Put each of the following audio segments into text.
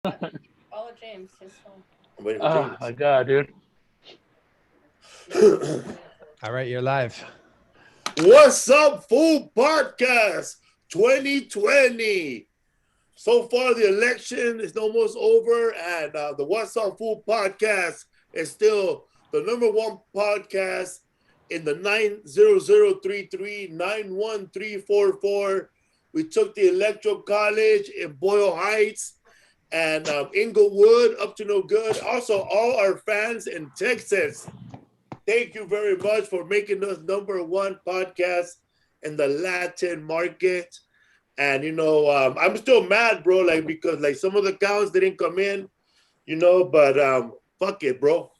Follow James. His phone. I'm waiting for James. My God, dude. All right, you're live. What's up, Fool Podcast 2020? So far, the election is almost over, and the What's Up, Fool Podcast is still the number one podcast in the 90033-91344. We took the Electoral College in Boyle Heights and Inglewood up to no good. Also, all our fans in Texas, thank you very much for making us number one podcast in the Latin market. And, I'm still mad, bro, because some of the counts didn't come in, but fuck it, bro.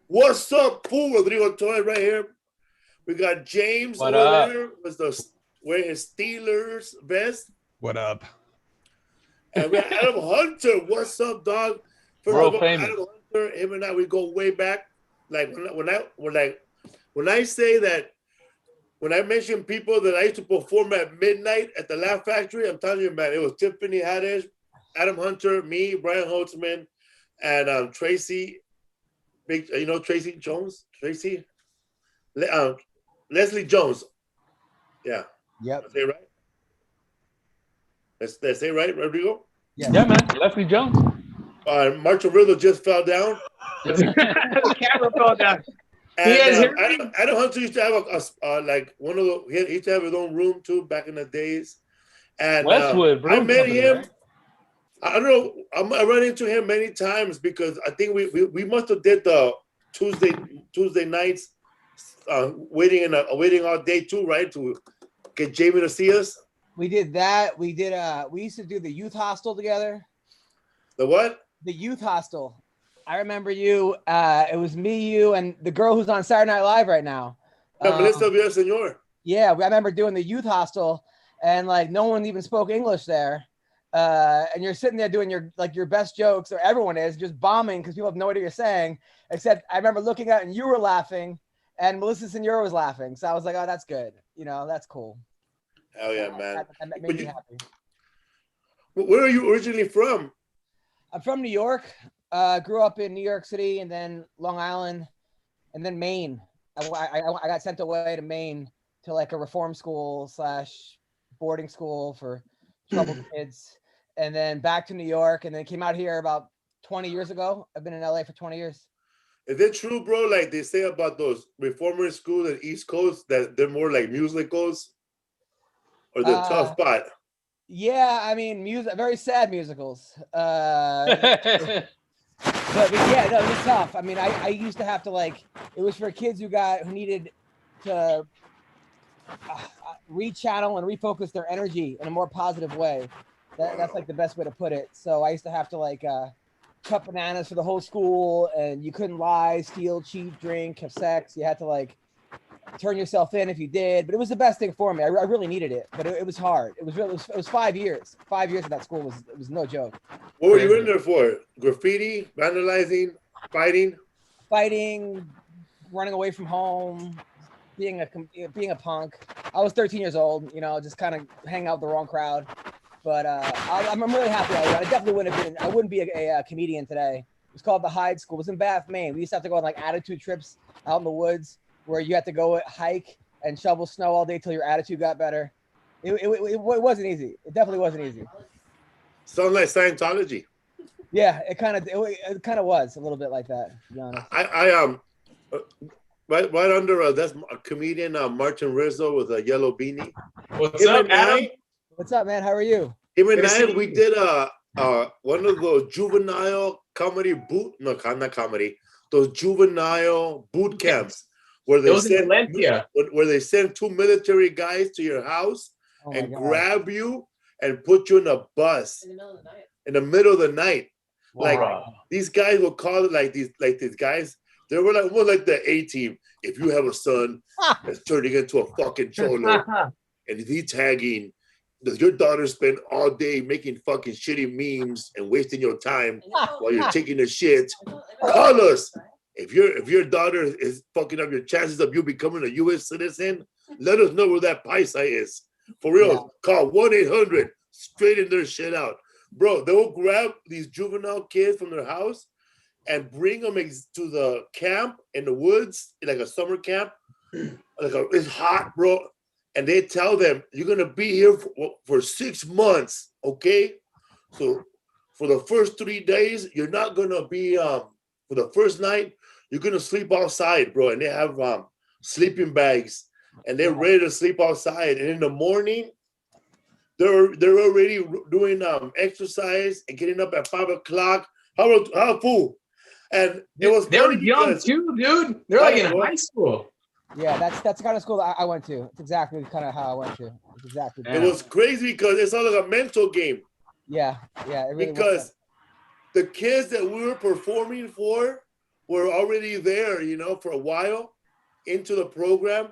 What's up, fool? Rodrigo Torres right here. We got James What over up? there wearing his Steelers vest. What up? And we have Adam Hunter. What's up, dog? World famous. Adam Hunter, him and I, we go way back. Like when I say that, when I mention people that I used to perform at midnight at the Laugh Factory, I'm telling you, man, it was Tiffany Haddish, Adam Hunter, me, Brian Holtzman, and Tracy. Big, Tracy Jones, Leslie Jones. Yeah. Yep. Did I say right? Did I say right, Rodrigo? Yeah, man. Leslie Jones. Marco Rizzo just fell down. The camera fell down. And Adam Hunter used to have one of the. He used to have his own room too back in the days. And Westwood, bro. I met him. Right? I don't know. I run into him many times because I think we must have did the Tuesday nights, waiting all day too, right, to get Jamie to see us. We did that. We used to do the youth hostel together. The what? The youth hostel. I remember you. It was me, you, and the girl who's on Saturday Night Live right now. Melissa Villaseñor. Yeah, I remember doing the youth hostel, and no one even spoke English there. And you're sitting there doing your best jokes, or everyone is just bombing because people have no idea what you're saying. Except I remember looking at it and you were laughing, and Melissa Senora was laughing. So I was like, oh, that's good. That's cool. Hell yeah, man. That made me happy. Where are you originally from? I'm from New York. Grew up in New York City, and then Long Island, and then Maine. I got sent away to Maine to a reform school / boarding school for troubled kids, and then back to New York, and then came out here about 20 years ago. I've been in LA for 20 years. Is it true, bro? Like they say about those reformer schools in East Coast that they're more like musicals, or they're tough spot? Yeah, I mean, very sad musicals. But yeah, no, it was tough. I mean, I used to have to it was for kids who needed to rechannel and refocus their energy in a more positive way. That's the best way to put it. So I used to have to cut bananas for the whole school, and you couldn't lie, steal, cheat, drink, have sex. You had to turn yourself in if you did. But it was the best thing for me. I really needed it, but it was hard. It was 5 years. 5 years at that school was no joke. What were you in there for? Graffiti, vandalizing, fighting, running away from home, being a punk. I was 13 years old, just kind of hanging out with the wrong crowd. But I'm really happy. I definitely wouldn't be a comedian today. It was called the Hyde School. It was in Bath, Maine. We used to have to go on attitude trips out in the woods where you had to go hike and shovel snow all day till your attitude got better. It wasn't easy. It definitely wasn't easy. Sounds like Scientology. Yeah, it kind of was a little bit like that, to be honest. I right under that's a comedian Martin Rizzo with a yellow beanie. What's up, Adam? What's up, man? How are you? Him and I, we did one of those juvenile comedy those juvenile boot camps where they send two military guys to your house and grab you and put you in a bus in the middle of the night. Wow. These guys will call it these guys. They were more like the A-team. If you have a son that's turning into a fucking cholo and he's tagging, does your daughter spend all day making fucking shitty memes and wasting your time while you're taking a shit? Call us. If your daughter is fucking up your chances of you becoming a U.S. citizen, let us know where that paisa is. For real, call 1-800, straighten their shit out. bro, they will grab these juvenile kids from their house and bring them to the camp in the woods, like a summer camp. It's hot, bro. And they tell them, you're going to be here for 6 months, okay? So for the first 3 days, you're not going to be, for the first night, you're going to sleep outside, bro. And they have sleeping bags. And they're ready to sleep outside. And in the morning, they're already doing exercise and getting up at 5 o'clock. How fool? And it was they were young too, dude. They're like in high school. Yeah, that's the kind of school that I went to. It's exactly kind of how I went to. It's exactly. It was crazy because it's all like a mental game. Yeah, it really because the kids that we were performing for were already there, for a while into the program,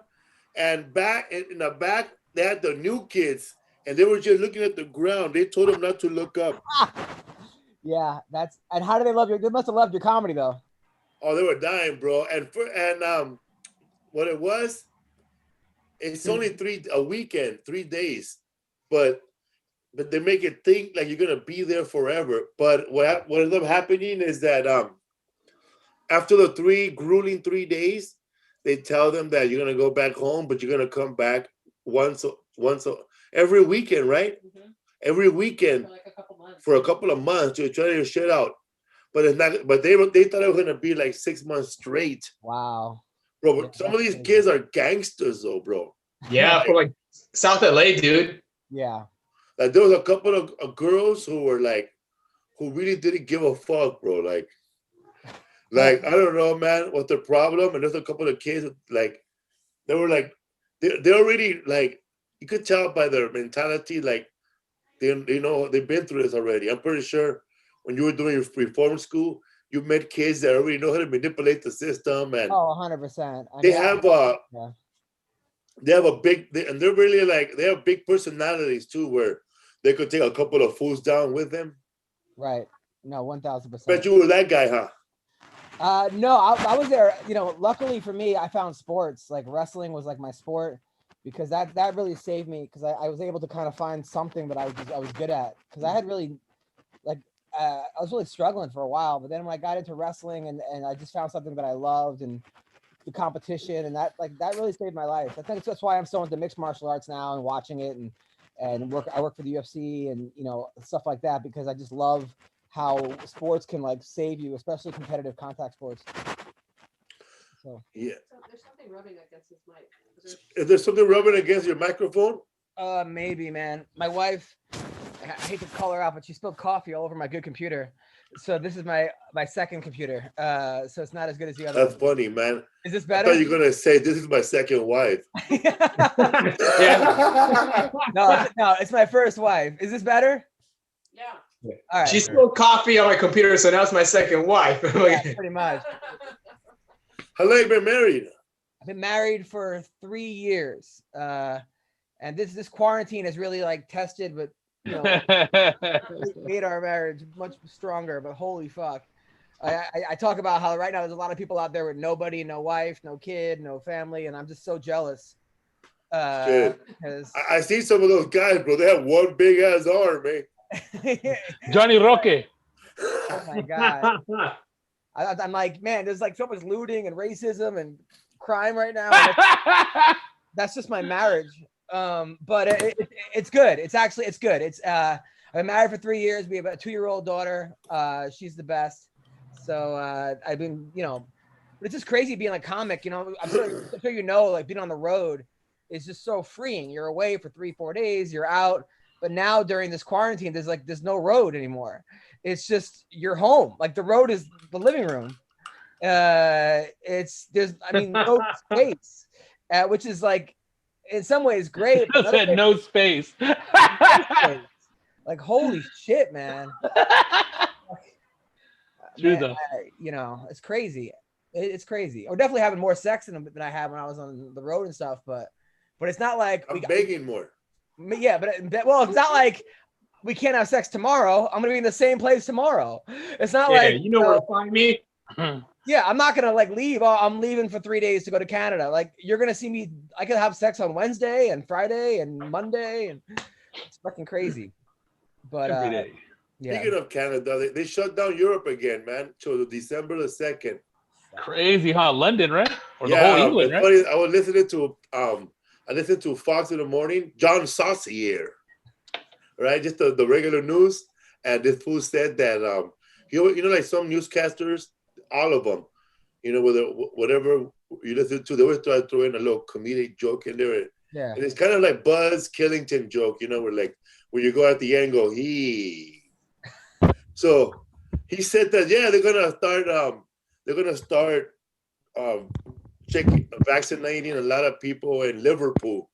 and back in the back they had the new kids, and they were just looking at the ground. They told them not to look up. Yeah, and how do they love your? They must have loved your comedy though. Oh, they were dying, bro. And what it was, it's only a weekend, 3 days, but they make it think like you're gonna be there forever. But what ends up happening is that after the 3 grueling 3 days, they tell them that you're gonna go back home, but you're gonna come back once every weekend, right? Mm-hmm. Every weekend for a couple of months to try your shit out. But it's not. But they thought it was gonna be like 6 months straight. Wow. Bro, but some of these kids are gangsters, though, bro. Yeah, from like South LA, dude. Yeah. Like there was a couple of girls who were like, who really didn't give a fuck, bro. Like I don't know, man, what's their problem. And there's a couple of kids like, they were like, they already like, you could tell by their mentality, like they've been through this already. I'm pretty sure when you were doing your reform school, you met kids that already know how to manipulate the system, and 100%. They have a big, and they're really like, they have big personalities too, where they could take a couple of fools down with them. Right. No, 1,000%. Bet you were that guy, huh? No, I was there. Luckily for me, I found sports. Like wrestling was like my sport, because that really saved me, because I was able to kind of find something that I was good at, because I had really I was really struggling for a while, but then when I got into wrestling and I just found something that I loved, and the competition, and that really saved my life. I think that's why I'm so into mixed martial arts now and watching it, and I work for the UFC and stuff like that, because I just love how sports can like save you, especially competitive contact sports. So yeah. So there's something rubbing against his mic. Is there something rubbing against your microphone? Maybe, man. My wife, I hate to call her out, but she spilled coffee all over my good computer. So this is my second computer. So it's not as good as the other. That's funny, man. Is this better? I thought you were gonna say this is my second wife. No, it's my first wife. Is this better? Yeah. All right. She spilled coffee on my computer, so now it's my second wife. Yeah, pretty much. How long have you been married? I've been married for 3 years. And this quarantine has really like tested, but made our marriage much stronger. But holy fuck, I talk about how right now there's a lot of people out there with nobody, no wife, no kid, no family, and I'm just so jealous. I see some of those guys, bro. They have one big ass arm, man. Johnny Roque. Oh my god. I'm like, man, there's like so much looting and racism and crime right now. That's just my marriage. But it's good. It's good. I've been married for 3 years. We have a 2-year-old daughter. She's the best. So I've been, but it's just crazy being a comic. I'm sure like being on the road is just so freeing. You're away for 3-4 days. You're out. But now during this quarantine, there's no road anymore. It's just you're home. Like the road is the living room. No space, which is like in some ways great. Just said no space. Like holy shit, man. True though. It's crazy. It's crazy. We're definitely having more sex than I had when I was on the road and stuff, but it's not like I'm begging more. Yeah, but it's not like we can't have sex tomorrow. I'm gonna be in the same place tomorrow. It's not like you know where to find me. Yeah, I'm not gonna like leave. Oh, I'm leaving for 3 days to go to Canada. Like you're gonna see me. I could have sex on Wednesday and Friday and Monday, and it's fucking crazy. But every day. Yeah. Speaking of Canada, they shut down Europe again, man. So December the 2nd. Crazy, huh? London, right? Or the Yeah, whole England, it's right? funny. I listened to Fox in the morning. John Saucier, right? Just the regular news, and this fool said that like some newscasters, all of them, whatever you listen to, they always try to throw in a little comedic joke in there. Yeah. And it's kind of like Buzz Killington joke, where you go at the end, go he. So he said that they're gonna start vaccinating a lot of people in Liverpool.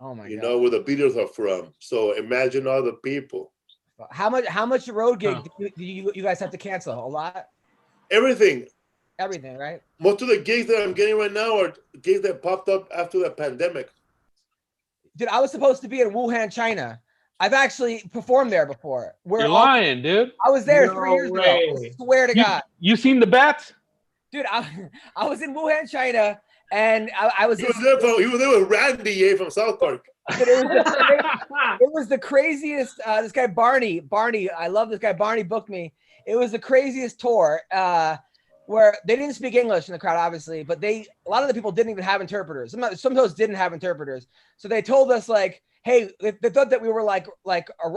Oh my God. Where the Beatles are from. So imagine all the people. How much road gig do you guys have to cancel? A lot? Everything. Everything, right? Most of the gigs that I'm getting right now are gigs that popped up after the pandemic. Dude, I was supposed to be in Wuhan, China. I've actually performed there before. You're lying, dude. I was there 3 No years ago. way. I swear to God. You seen the bats? Dude, I was in Wuhan, China, and I was. He was there with Randy from South Park. It was the craziest. This guy Barney, I love this guy. Barney booked me. It was the craziest tour where they didn't speak English in the crowd, obviously, but a lot of the people didn't even have interpreters. Some of those didn't have interpreters, so they told us like, hey, they thought that we were like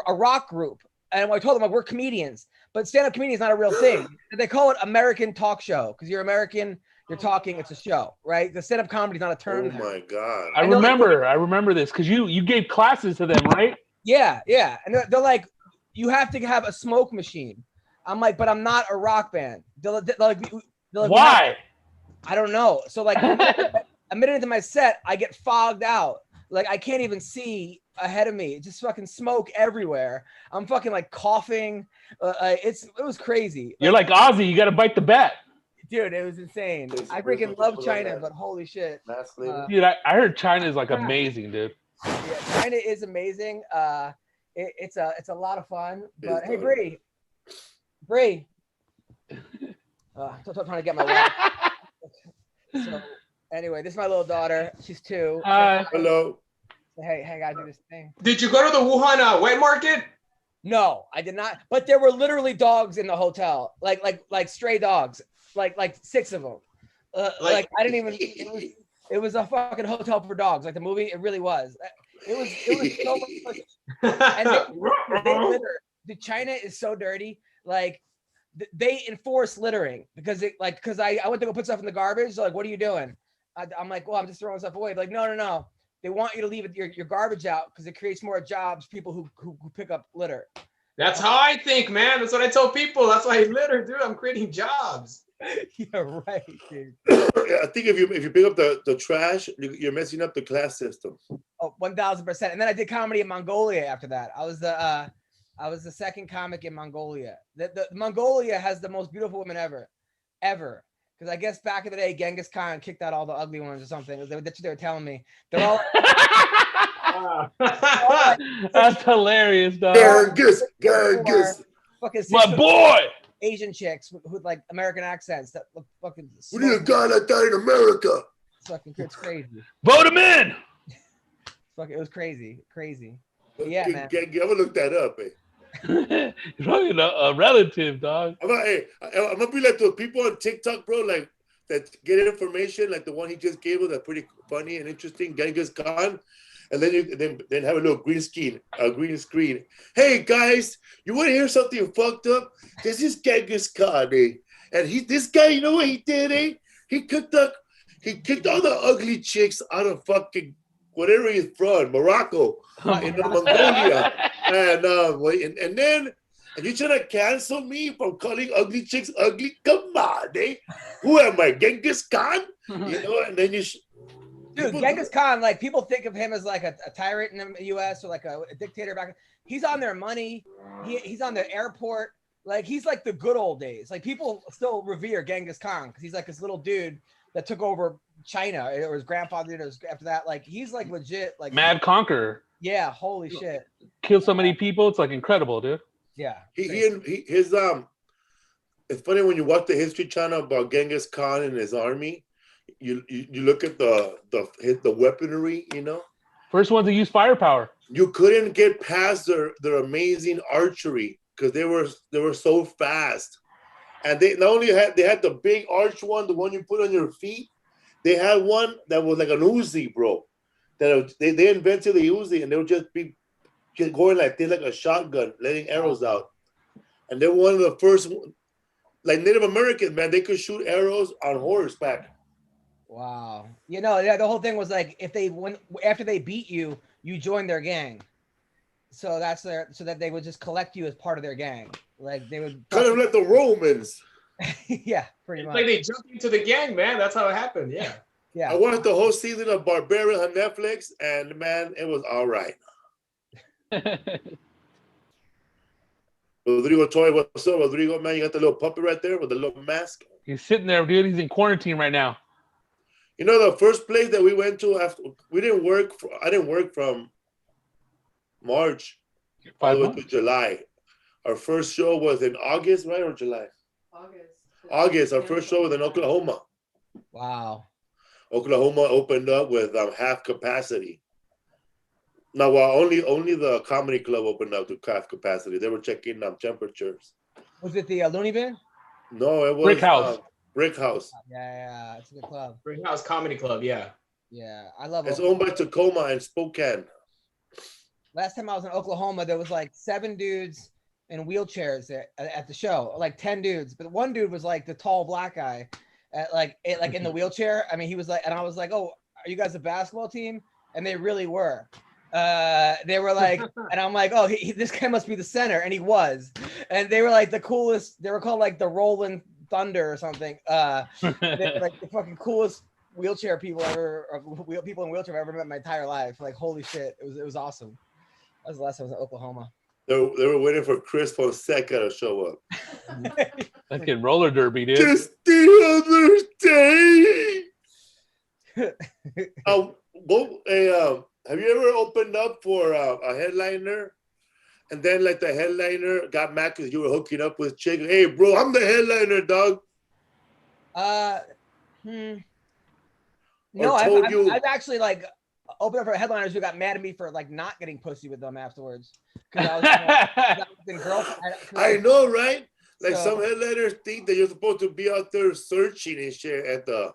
a rock group, and I told them like we're comedians, but stand-up comedian is not a real thing. They call it American talk show because you're American. You're talking, it's a show, right? The stand-up comedy is not a term. Oh my God. I remember this because you gave classes to them, right? Yeah. And they're like, you have to have a smoke machine. I'm like, but I'm not a rock band. They're like, why? I don't know. So like a minute into my set, I get fogged out. Like I can't even see ahead of me. Just fucking smoke everywhere. I'm fucking like coughing. It was crazy. You're like Ozzy. You got to bite the bat. Dude, it was insane. I freaking love China, but holy shit. Dude, I heard China is like amazing, dude. Yeah, China is amazing. It's a lot of fun. But hey, Bree. I'm trying to get my wife. So anyway, this is my little daughter. She's 2. Hi. Hello. Hey, I gotta do this thing. Did you go to the Wuhan wet market? No, I did not. But there were literally dogs in the hotel, like stray dogs. Like 6 of them. Like I didn't even. It was a fucking hotel for dogs. Like the movie, it really was. It was so much fun. And they litter. China is so dirty. Like they enforce littering because I went to go put stuff in the garbage. They're like, what are you doing? I'm like, well, I'm just throwing stuff away. They're like, no. They want you to leave your garbage out because it creates more jobs. People who pick up litter. That's how I think, man. That's what I tell people. That's why I litter, dude. I'm creating jobs. Yeah, right, dude. I think if you pick up the trash, you're messing up the class system. Oh, 1000%. And then I did comedy in Mongolia after that. I was the second comic in Mongolia. The Mongolia has the most beautiful women ever. Because I guess back in the day, Genghis Khan kicked out all the ugly ones or something. That's what they were telling me. They're all. That's hilarious, dog. Genghis. Fucking My boy. Asian chicks with like American accents that look fucking. We need a guy like that in America. It's crazy. Vote him in. It was crazy. But yeah, man. I'm gonna look that up, You're probably a relative, dog. I'm gonna be like those people on TikTok, bro, like that get information, like the one he just gave us, that's pretty funny and interesting, Genghis Khan. And then have a little green screen. Hey guys, you want to hear something fucked up? This is Genghis Khan, eh? And this guy, you know what he did, eh? He kicked all the ugly chicks out of fucking whatever he's from, Morocco, in Mongolia, and you trying to cancel me from calling ugly chicks ugly? Come on, eh? Who am I, Genghis Khan? And then you. Dude, Genghis Khan, like people think of him as like a tyrant in the U.S. or like a dictator back. He's on their money. He's on the airport. Like he's like the good old days. Like people still revere Genghis Khan because he's like this little dude that took over China. Or his grandfather did after that. Like he's like legit. Like Mad Conqueror. Yeah, holy shit. Killed so many people. It's like incredible, dude. Yeah. It's funny when you watch the History Channel about Genghis Khan and his army. You look at the weaponry, First one to use firepower. You couldn't get past their amazing archery because they were so fast. And they not only had the big arch one, the one you put on your feet, they had one that was like an Uzi, bro. That they invented the Uzi, and they would just be going like this, like a shotgun, letting arrows out. And they're one of the first, like Native Americans, man. They could shoot arrows on horseback. Wow. You know, yeah, the whole thing was like after they beat you, you joined their gang. So so that they would just collect you as part of their gang. Like they would Kind of like the Romans. yeah, pretty much. Like they jumped into the gang, man. That's how it happened. Yeah. Yeah. I watched the whole season of Barbarian on Netflix, and man, it was all right. Rodrigo Toy, what's up, Rodrigo? Man, you got the little puppy right there with the little mask. He's sitting there, dude. He's in quarantine right now. You know, the first place that we went to after I didn't work from March all the way to July. Our first show was in August, right, or July? August. Our first show was in Oklahoma. Wow. Oklahoma opened up with half capacity. No, well, only the comedy club opened up to half capacity. They were checking temperatures. Was it the Looney Bin? No, it was Brick House. Brick House. Yeah, it's a good club. Brick House Comedy Club, yeah. Yeah, I love It's Oklahoma. owned by Tacoma and Spokane. Last time I was in Oklahoma, there was like 7 dudes in wheelchairs at the show, like 10 dudes. But one dude was like the tall black guy, like in the wheelchair. I mean, he was like, and I was like, "Oh, are you guys a basketball team?" And they really were. They were like, and I'm like, "Oh, this guy must be the center," and he was. And they were like the coolest. They were called like the Rolling Thunder or something. They were like the fucking coolest wheelchair people ever, or people in wheelchair I've ever met in my entire life. Like, holy shit, it was awesome. That was the last time I was in Oklahoma. They were waiting for Chris Fonseca to show up. Fucking roller derby, dude. Just the other day. Have you ever opened up for a headliner, and then like the headliner got mad because you were hooking up with chick? Hey, bro, I'm the headliner, dog. No, I've actually like opened up for headliners who got mad at me for like not getting pussy with them afterwards. I know, right? Like So- some headliners think that you're supposed to be out there searching and shit at the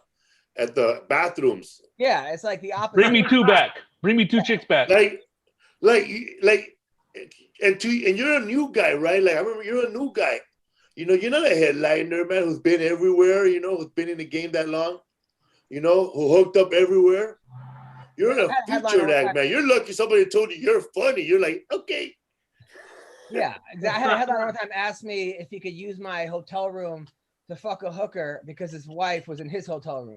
bathrooms. Yeah, it's like the opposite. Bring me 2 back. Bring me 2 chicks back. And you're a new guy, right? Like I remember you're a new guy. You know, you're not a headliner, man, who's been everywhere. You know, who's been in the game that long. You know, who hooked up everywhere. You're in a featured act, man. You're lucky somebody told you you're funny. You're like, okay. Yeah, exactly. I had a headliner one time ask me if he could use my hotel room to fuck a hooker because his wife was in his hotel room.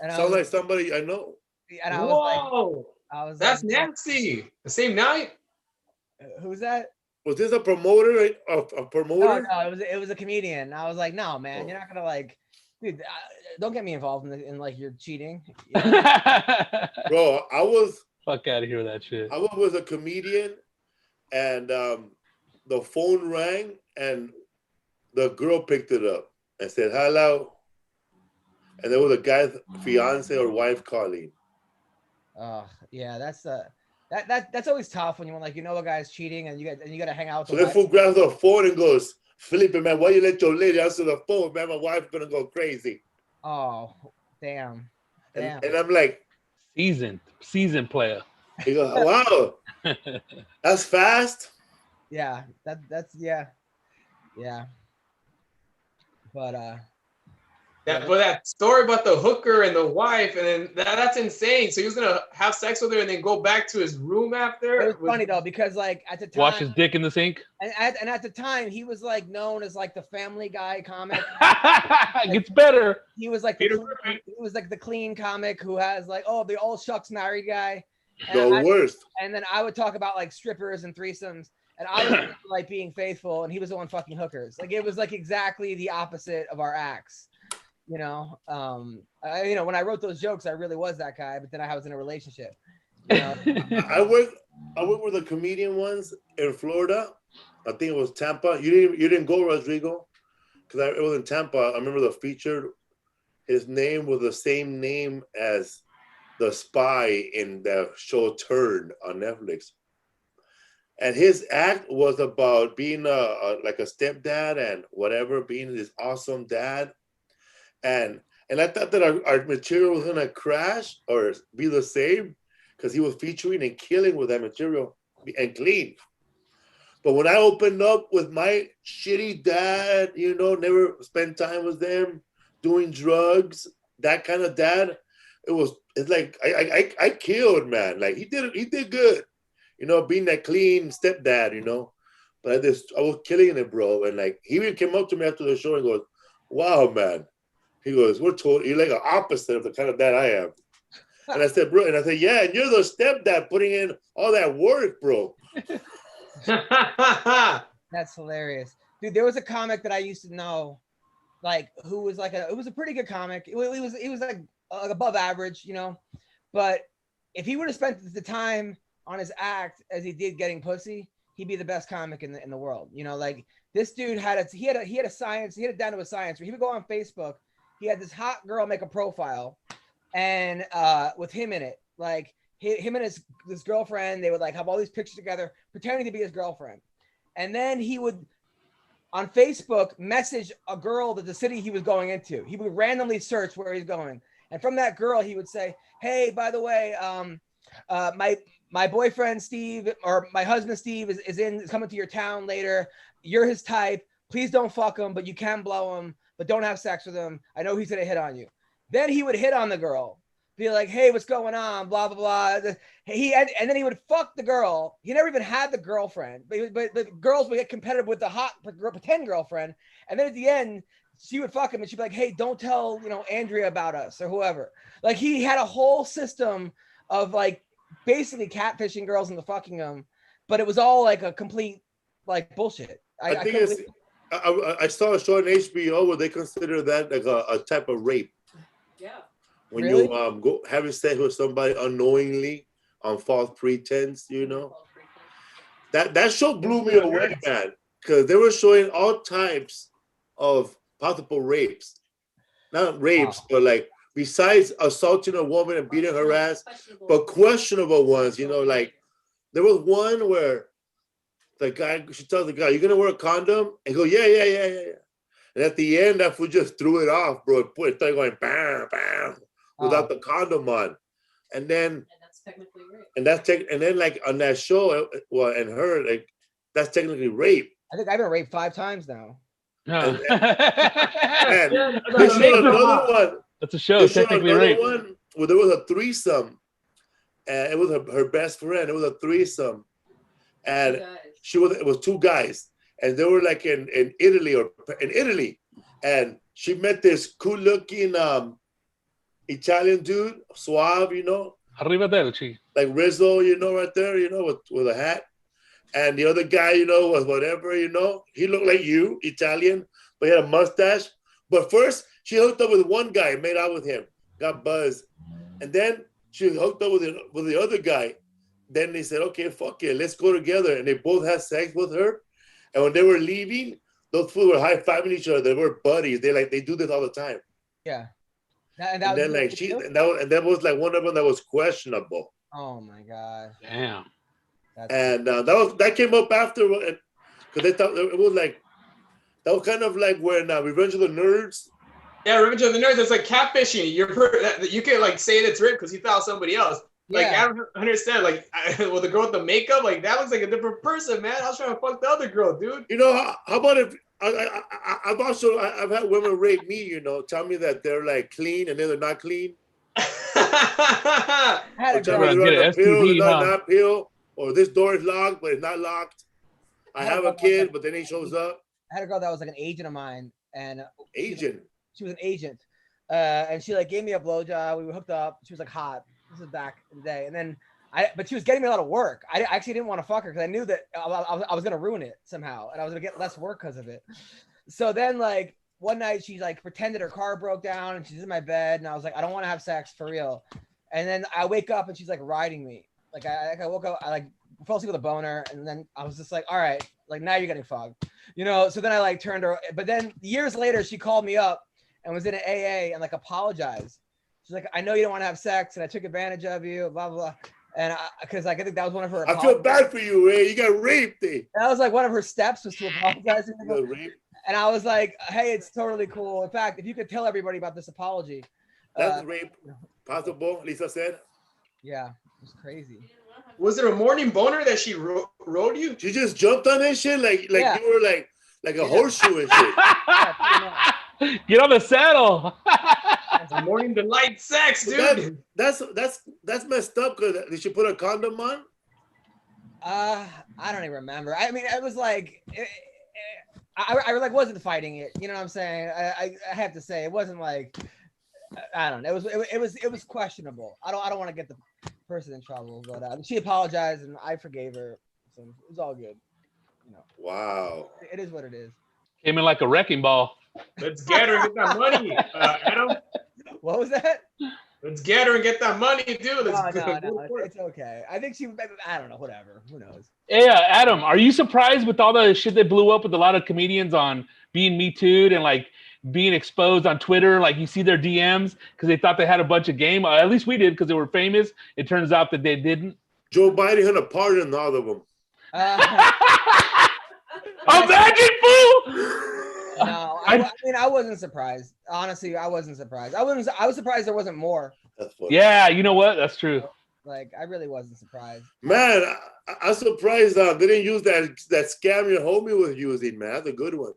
And Sounds like somebody I know. And I was That's like, nasty. The same night? Who's that? Was this a promoter? A promoter? No, it was a comedian. I was like, no, man, you're not gonna like, dude, don't get me involved in like you're cheating. You know? Bro, I was fuck out of here with that shit. I was with a comedian, and the phone rang, and the girl picked it up and said hello, and there was a guy's fiance or wife calling. Yeah, that's always tough when you want, like, you know, a guy's cheating and you got to hang out with So the fool grabs the phone and goes, Felipe, man, why you let your lady answer the phone, man? My wife's gonna go crazy. Oh, damn. And I'm like, seasoned player. he goes, wow, that's fast. Yeah, that's yeah. But that story about the hooker and the wife, and then that's insane. So he was gonna have sex with her and then go back to his room after. It was funny though, because like at the time, Wash his dick in the sink. And at the time, he was like known as like the Family Guy comic. It gets better. He was like the clean comic who has like, oh, the all shucks married guy. The worst. And then I would talk about like strippers and threesomes, and I was like being faithful, and he was the one fucking hookers. Like it was like exactly the opposite of our acts. You know, when I wrote those jokes, I really was that guy, but then I was in a relationship. You know? I worked with the comedian ones in Florida. I think it was Tampa. You didn't go, Rodrigo, because it was in Tampa. I remember the featured. His name was the same name as the spy in the show Turn on Netflix. And his act was about being like a stepdad and whatever, being this awesome dad. And I thought that our material was gonna crash or be the same because he was featuring and killing with that material and clean. But when I opened up with my shitty dad, you know, never spent time with them, doing drugs, that kind of dad, it's like I killed, man. Like he did good, you know, being that clean stepdad, you know. But I was killing it, bro. And like he even came up to me after the show and goes, "Wow, man." He goes, you're like an opposite of the kind of dad I am. And I said, bro, yeah, and you're the stepdad putting in all that work, bro. That's hilarious. Dude, there was a comic that I used to know, like, who was like it was a pretty good comic. He was like above average, you know. But if he would have spent the time on his act as he did getting pussy, he'd be the best comic in the world. You know, like this dude had a science, he had it down to a science where he would go on Facebook. He had this hot girl make a profile and with him in it, like him and his girlfriend, they would like have all these pictures together pretending to be his girlfriend. And then he would on Facebook message a girl to the city he was going into. He would randomly search where he's going. And from that girl, he would say, "Hey, by the way, my boyfriend Steve or my husband Steve is coming to your town later. You're his type. Please don't fuck him, but you can blow him, but don't have sex with him. I know he's gonna hit on you." Then he would hit on the girl, be like, "Hey, what's going on?" Blah blah blah. And then he would fuck the girl. He never even had the girlfriend, but the girls would get competitive with the hot pretend girlfriend. And then at the end, she would fuck him, and she'd be like, "Hey, don't tell Andrea about us or whoever." Like he had a whole system of like basically catfishing girls into fucking them, but it was all like a complete like bullshit. I saw a show on HBO where they consider that like a type of rape. Yeah. When Really? you go having sex with somebody unknowingly on false pretense, you know. That show blew me away, man, because they were showing all types of possible rapes. Not rapes, but like besides assaulting a woman and beating her ass, but questionable ones, you know, like there was one where she tells the guy, "You're gonna wear a condom?" And he goes, yeah. And at the end, that fool just threw it off, bro. It started going bam, bam, without the condom on. And then that's technically rape. And then like on that show, and her, like that's technically rape. I think I've been raped 5 times now. And they showed another one. That's a show, technically rape. One where there was a threesome, and it was her best friend. It was a threesome, and it was 2 guys, and they were like in Italy, and she met this cool-looking Italian dude, suave, you know, Arrivederci, like Rizzo, you know, right there, you know, with a hat, and the other guy, you know, was whatever, you know, he looked like you, Italian, but he had a mustache. But first, she hooked up with one guy, made out with him, got buzzed, and then she hooked up with the other guy. Then they said, "Okay, fuck it, let's go together." And they both had sex with her. And when they were leaving, those fools were high-fiving each other. They were buddies. They do this all the time. Yeah. And then like that was like one of them that was questionable. Oh my god. Damn. And that came up after, because they thought it was like that was kind of like when Revenge of the Nerds. Yeah, Revenge of the Nerds. It's like catfishing. You can like say it's rape because he found somebody else. Like, I don't understand. Like, with the girl with the makeup, like that looks like a different person, man. I was trying to fuck the other girl, dude. You know, how about if I've had women rape me, you know, tell me that they're like clean and then they're not clean. I had a Tell girl. me they're on a pill, they're not pill, or this door is locked, but it's not locked. I have a kid, but then he shows up. I had a girl that was like an agent of mine, and Agent. She was an agent, and she like gave me a blowjob. We were hooked up. She was like hot. This is back in the day, and then but she was getting me a lot of work. I actually didn't want to fuck her because I knew that I was gonna ruin it somehow, and I was gonna get less work because of it. So then, like one night, she like pretended her car broke down, and she's in my bed, and I was like, I don't want to have sex for real. And then I wake up, and she's like riding me. Like I woke up, I like fell asleep with a boner, and then I was just like, all right, like now you're getting fucked, you know. So then I like turned her, but then years later, she called me up and was in an AA and like apologized. She's like, I know you don't want to have sex, and I took advantage of you, blah, blah, blah. And because I think that was one of her. I feel bad for you, Ray. You got raped. That was like one of her steps was to apologize. You got raped. And I was like, hey, it's totally cool. In fact, if you could tell everybody about this apology. That's rape. Possible, Lisa said. Yeah, it was crazy. Was it a morning boner that she rode you? She just jumped on that shit like Yeah. you were like a horseshoe and shit. Get on the saddle. A morning delight sex, dude. That's messed up. Cause did she put a condom on? I don't even remember. I mean, it was like, I like wasn't fighting it. You know what I'm saying? I have to say it wasn't like, I don't know. It was questionable. I don't want to get the person in trouble, but she apologized and I forgave her, so it was all good. You know. Wow. It is what it is. Came in like a wrecking ball. Let's get her and get that money, Adam. What was that? Let's get her and get that money, dude. Let's No, it's okay. I think I don't know, whatever. Who knows? Hey, Adam, are you surprised with all the shit that blew up with a lot of comedians on being Me Too'd and like being exposed on Twitter? Like you see their DMs because they thought they had a bunch of game. At least we did because they were famous. It turns out that they didn't. Joe Biden had a pardon all of them. Imagine, fool! No, I mean, I wasn't surprised. Honestly, I wasn't surprised. I was surprised there wasn't more. That's funny. Yeah, you know what? That's true. Like, I really wasn't surprised. Man, I'm surprised they didn't use that scam your homie was using, man. That's a good one.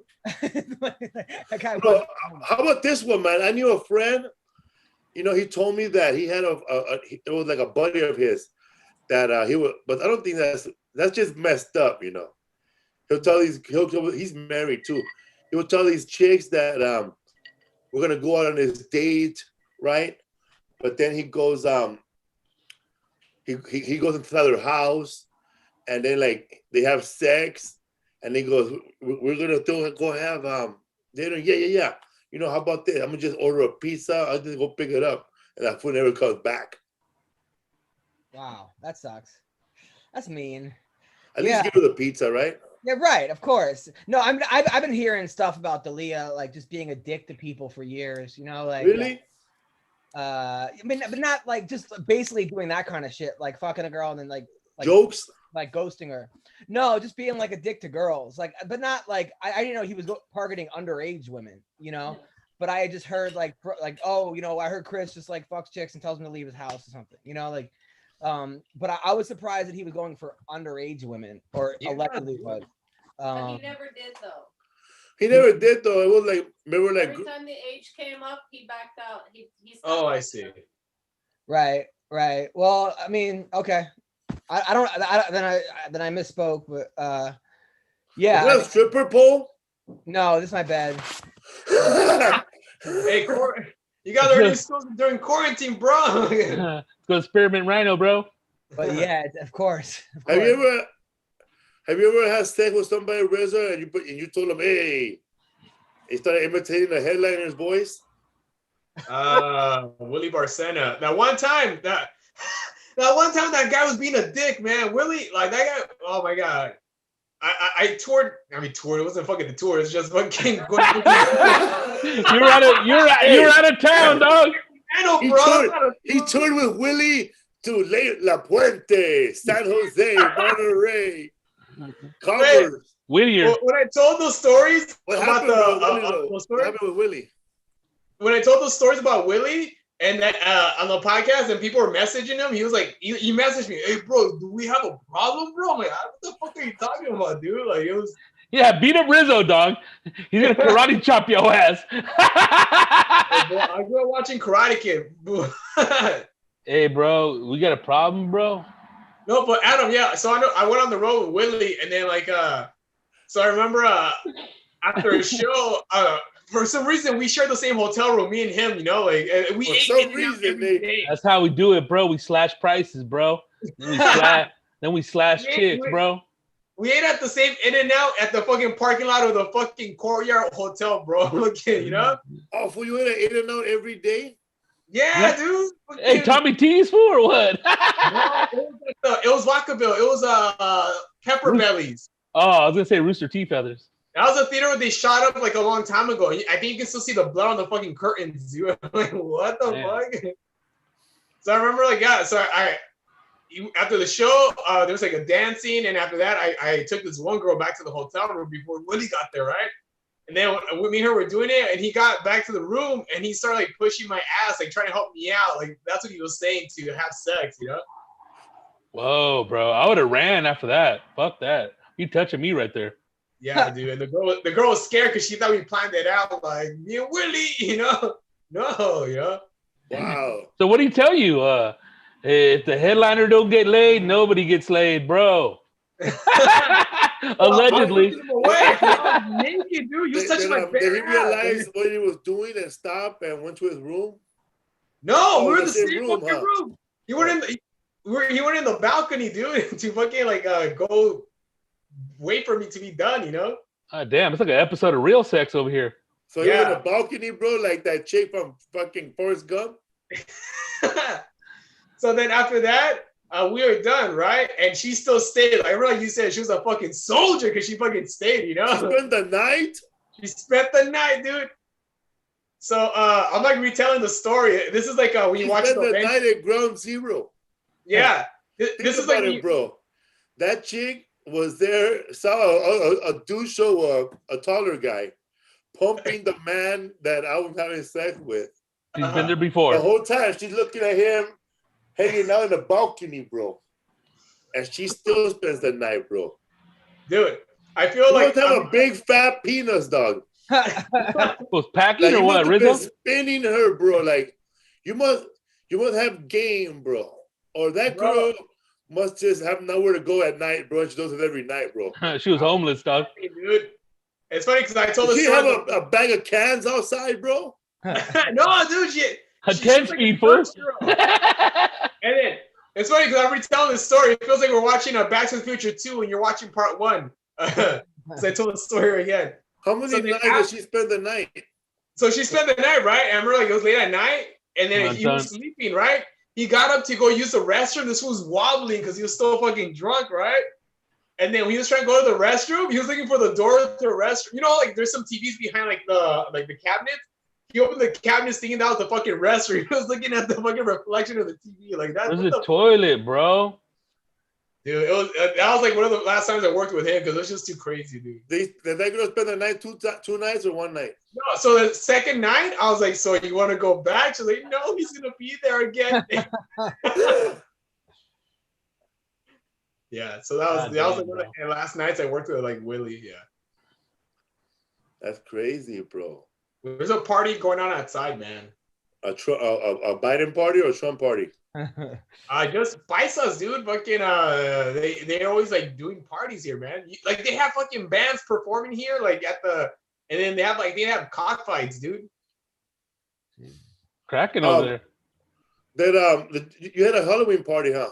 How about this one, man? I knew a friend, you know, he told me that he had it was like a buddy of his that he would, but I don't think that's just messed up, you know. He's married too. He would tell these chicks that we're gonna go out on this date, right? But then he goes he goes into their house, and then like they have sex, and he goes, "We're gonna go have dinner." Yeah. You know, how about this? I'm gonna just order a pizza. I'll just go pick it up, and that food never comes back. Wow, that sucks. That's mean. At least give her the pizza, right? Yeah, right. Of course. No, I've been hearing stuff about Dalia like just being a dick to people for years. You know, like really. I mean, but not like just basically doing that kind of shit, like fucking a girl and then like jokes, like ghosting her. No, just being like a dick to girls, like, but not like I didn't know he was targeting underage women, you know. But I had just heard like oh, you know, I heard Chris just like fucks chicks and tells him to leave his house or something, you know, like. But I was surprised that he was going for underage women, or allegedly was. But he never did though. He never did though. It was like, remember, like every time the age came up, he backed out. He oh, I see. Right. Well, I mean, okay. Then I misspoke, but yeah. Is that a stripper pole? No, this is my bed. Hey, you got learning skills during quarantine, bro. Let's go experiment rhino, bro. But yeah, of course. Have you ever had sex with somebody, Reza, and you told him, hey, he started imitating the headliner's voice? Willie Barcena. That one time that guy was being a dick, man. Willie, like that guy. Oh my god. I toured. It wasn't fucking the tour. It's just fucking. You're out of town, dog. I know, bro. He toured with Willie to La Puente, San Jose, Monterey, Converse. Whittier. When I told those stories What about happened with Willie? When I told those stories about Willie and that on the podcast and people were messaging him, he was like, he messaged me, "Hey, bro, do we have a problem, bro?" I'm like, "What the fuck are you talking about, dude?" Like, it was. Yeah, beat up Rizzo, dog. He's gonna karate chop your ass. I grew up watching Karate Kid. Hey, bro, we got a problem, bro. No, but Adam, yeah. So I went on the road with Willie, and then like, so I remember after a show, for some reason we shared the same hotel room, me and him. You know, like we for ate some reason every day. That's how we do it, bro. We slash prices, bro. Then we slash chicks, bro. We ate at the same In-N-Out at the fucking parking lot of the fucking Courtyard Hotel, bro. Okay, you know? Oh, for you ate at In-N-Out every day? Yeah, dude. Hey, Tommy T's fool or what? No, it was Vacaville. It was Pepper Bellies. Oh, I was gonna say Rooster Tea Feathers. That was a theater where they shot up like a long time ago. I think you can still see the blood on the fucking curtains, dude. I'm like, what the fuck? So I remember, like, yeah. So after the show, there was like a dancing, and after that, I took this one girl back to the hotel room before Willie got there, right? And then me and her were doing it, and he got back to the room, and he started like pushing my ass, like trying to help me out. Like that's what he was saying to have sex, you know? Whoa, bro! I would have ran after that. Fuck that! You touching me right there? Yeah, dude. And the girl was scared because she thought we planned it out, like me and Willie, you know? No, yeah. Wow. So what do he tell you? If the headliner don't get laid, nobody gets laid, bro. Allegedly. Naked, dude. You touching my bare Did he ass. realize what he was doing and stop and went to his room? No, we were in the same same room, fucking huh? room. He went in the balcony, dude, to fucking like go wait for me to be done, you know? Ah, damn, it's like an episode of Real Sex over here. So he was in the balcony, bro, like that chick from fucking Forrest Gump. So then after that, we were done, right? And she still stayed. Like, like you said, she was a fucking soldier because she fucking stayed, you know? She spent the night? She spent the night, dude. So I'm like retelling the story. This is like we watched the night at Ground Zero. Yeah. This is like it, bro. That chick was there, saw a dude show up, a taller guy, pumping the man that I was having sex with. She's been there before. The whole time she's looking at him, hanging out in the balcony, bro. And she still spends the night, bro. Dude, I feel like you must have a big fat penis, dog. Was packing like, or what, Rizzo? Spinning her, bro. Like you must have game, bro. Or that girl must just have nowhere to go at night, bro. She does it every night, bro. She was homeless, dog. Hey, dude. It's funny because I told her. Did she have a bag of cans outside, bro? No, dude, she 10-speed first. And then it's funny because I'm retelling this story. It feels like we're watching a Back to the Future 2 and you're watching part 1. So I told the story again. How many nights did she spend the night? So she spent the night, right? And I remember like it was late at night, and then he was sleeping, right? He got up to go use the restroom. This was wobbling because he was still fucking drunk, right? And then when he was trying to go to the restroom, he was looking for the door to the restroom. You know, like there's some TVs behind like the cabinets. He opened the cabinets thinking that was the fucking restroom. He was looking at the fucking reflection of the TV. Like that was the toilet, bro. Dude, it was that was like one of the last times I worked with him because it was just too crazy, dude. Did that girl spend the night two nights or one night? No, so the second night, I was like, so you want to go back? She's like, no, he's gonna be there again. Yeah, so that was like one of the last nights I worked with like Willie. Yeah, that's crazy, bro. There's a party going on outside, man. A Biden party or a Trump party? Just Paisas, dude. Fucking they always like doing parties here, man. Like they have fucking bands performing here, like and then they have cockfights, dude. Cracking over there. You had a Halloween party, huh?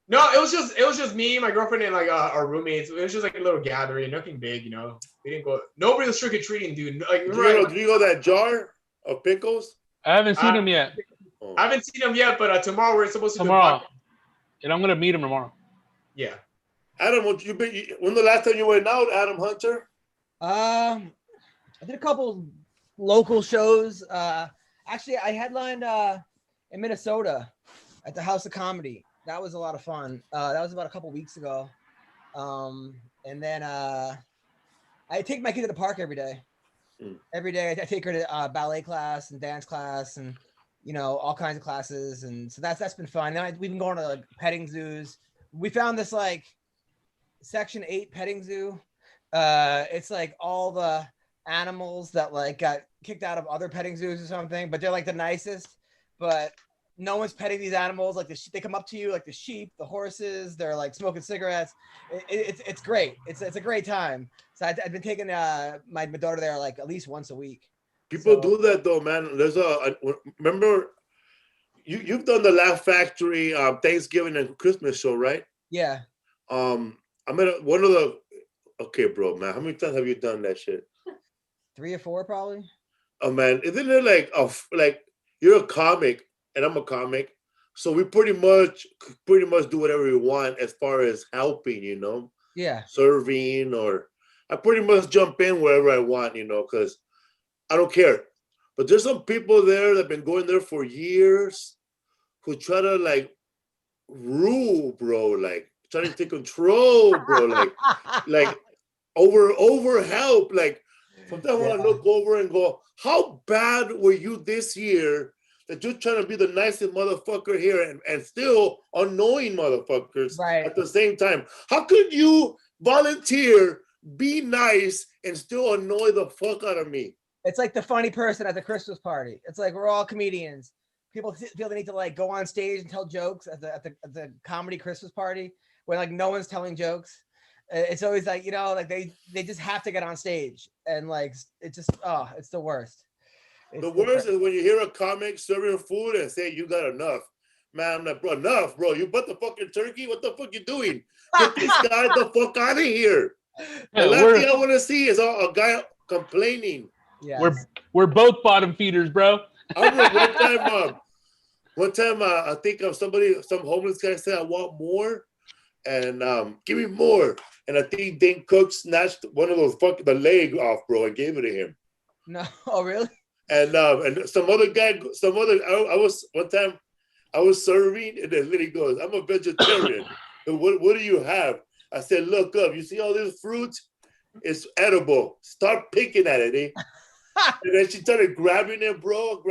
No, it was just me, my girlfriend, and like our roommates. It was just like a little gathering, nothing big, you know. We didn't go. Nobody was trick or treating, dude. Like, did you go that jar of pickles? I haven't seen him yet. I haven't seen him yet, but tomorrow we're supposed to do and I'm gonna meet him tomorrow. Yeah. Adam, when the last time you went out, Adam Hunter? I did a couple local shows. Actually, I headlined in Minnesota at the House of Comedy. That was a lot of fun. That was about a couple weeks ago. And then I take my kid to the park every day. Every day I take her to ballet class and dance class and, you know, all kinds of classes. And so that's been fun. Then we've been going to like petting zoos. We found this like Section 8 petting zoo. It's like all the animals that like got kicked out of other petting zoos or something, but they're like the nicest. But no one's petting these animals. Like they come up to you, like the sheep, the horses. They're like smoking cigarettes. It's great. It's a great time. So I've been taking my daughter there like at least once a week. People do that though, man. There's remember you've done the Laugh Factory Thanksgiving and Christmas show, right? Yeah. I'm at one of the. Okay, bro, man. How many times have you done that shit? 3 or 4, probably. Oh man, isn't it like you're a comic and I'm a comic, so we pretty much do whatever we want as far as helping, you know? Yeah. Serving, or I pretty much jump in wherever I want, you know, because I don't care. But there's some people there that have been going there for years who try to like rule, bro. Like trying to take control, bro. Like over help. Like sometimes I want to look over and go, how bad were you this year that you're trying to be the nicest motherfucker here and still annoying motherfuckers at the same time? How could you volunteer, be nice, and still annoy the fuck out of me? It's like the funny person at the Christmas party. It's like we're all comedians. People feel they need to like go on stage and tell jokes at the comedy Christmas party when like no one's telling jokes. It's always like, you know, like they just have to get on stage and like it just it's the worst. The worst is when you hear a comic serving food and say you got enough. Man, I'm like, bro, enough, bro. You bought the fucking turkey? What the fuck you doing? Get this guy the fuck out of here. The last thing I want to see is a guy complaining. Yeah, we're both bottom feeders, bro. I remember one time, I think of some homeless guy said, I want more, and give me more. And I think Dane Cook snatched one of those the leg off, bro, and gave it to him. No, oh really? And some other guy, I was serving, and then lady goes, I'm a vegetarian. What do you have? I said, look up. You see all this fruit? It's edible. Start picking at it, eh? And then she started grabbing it, bro,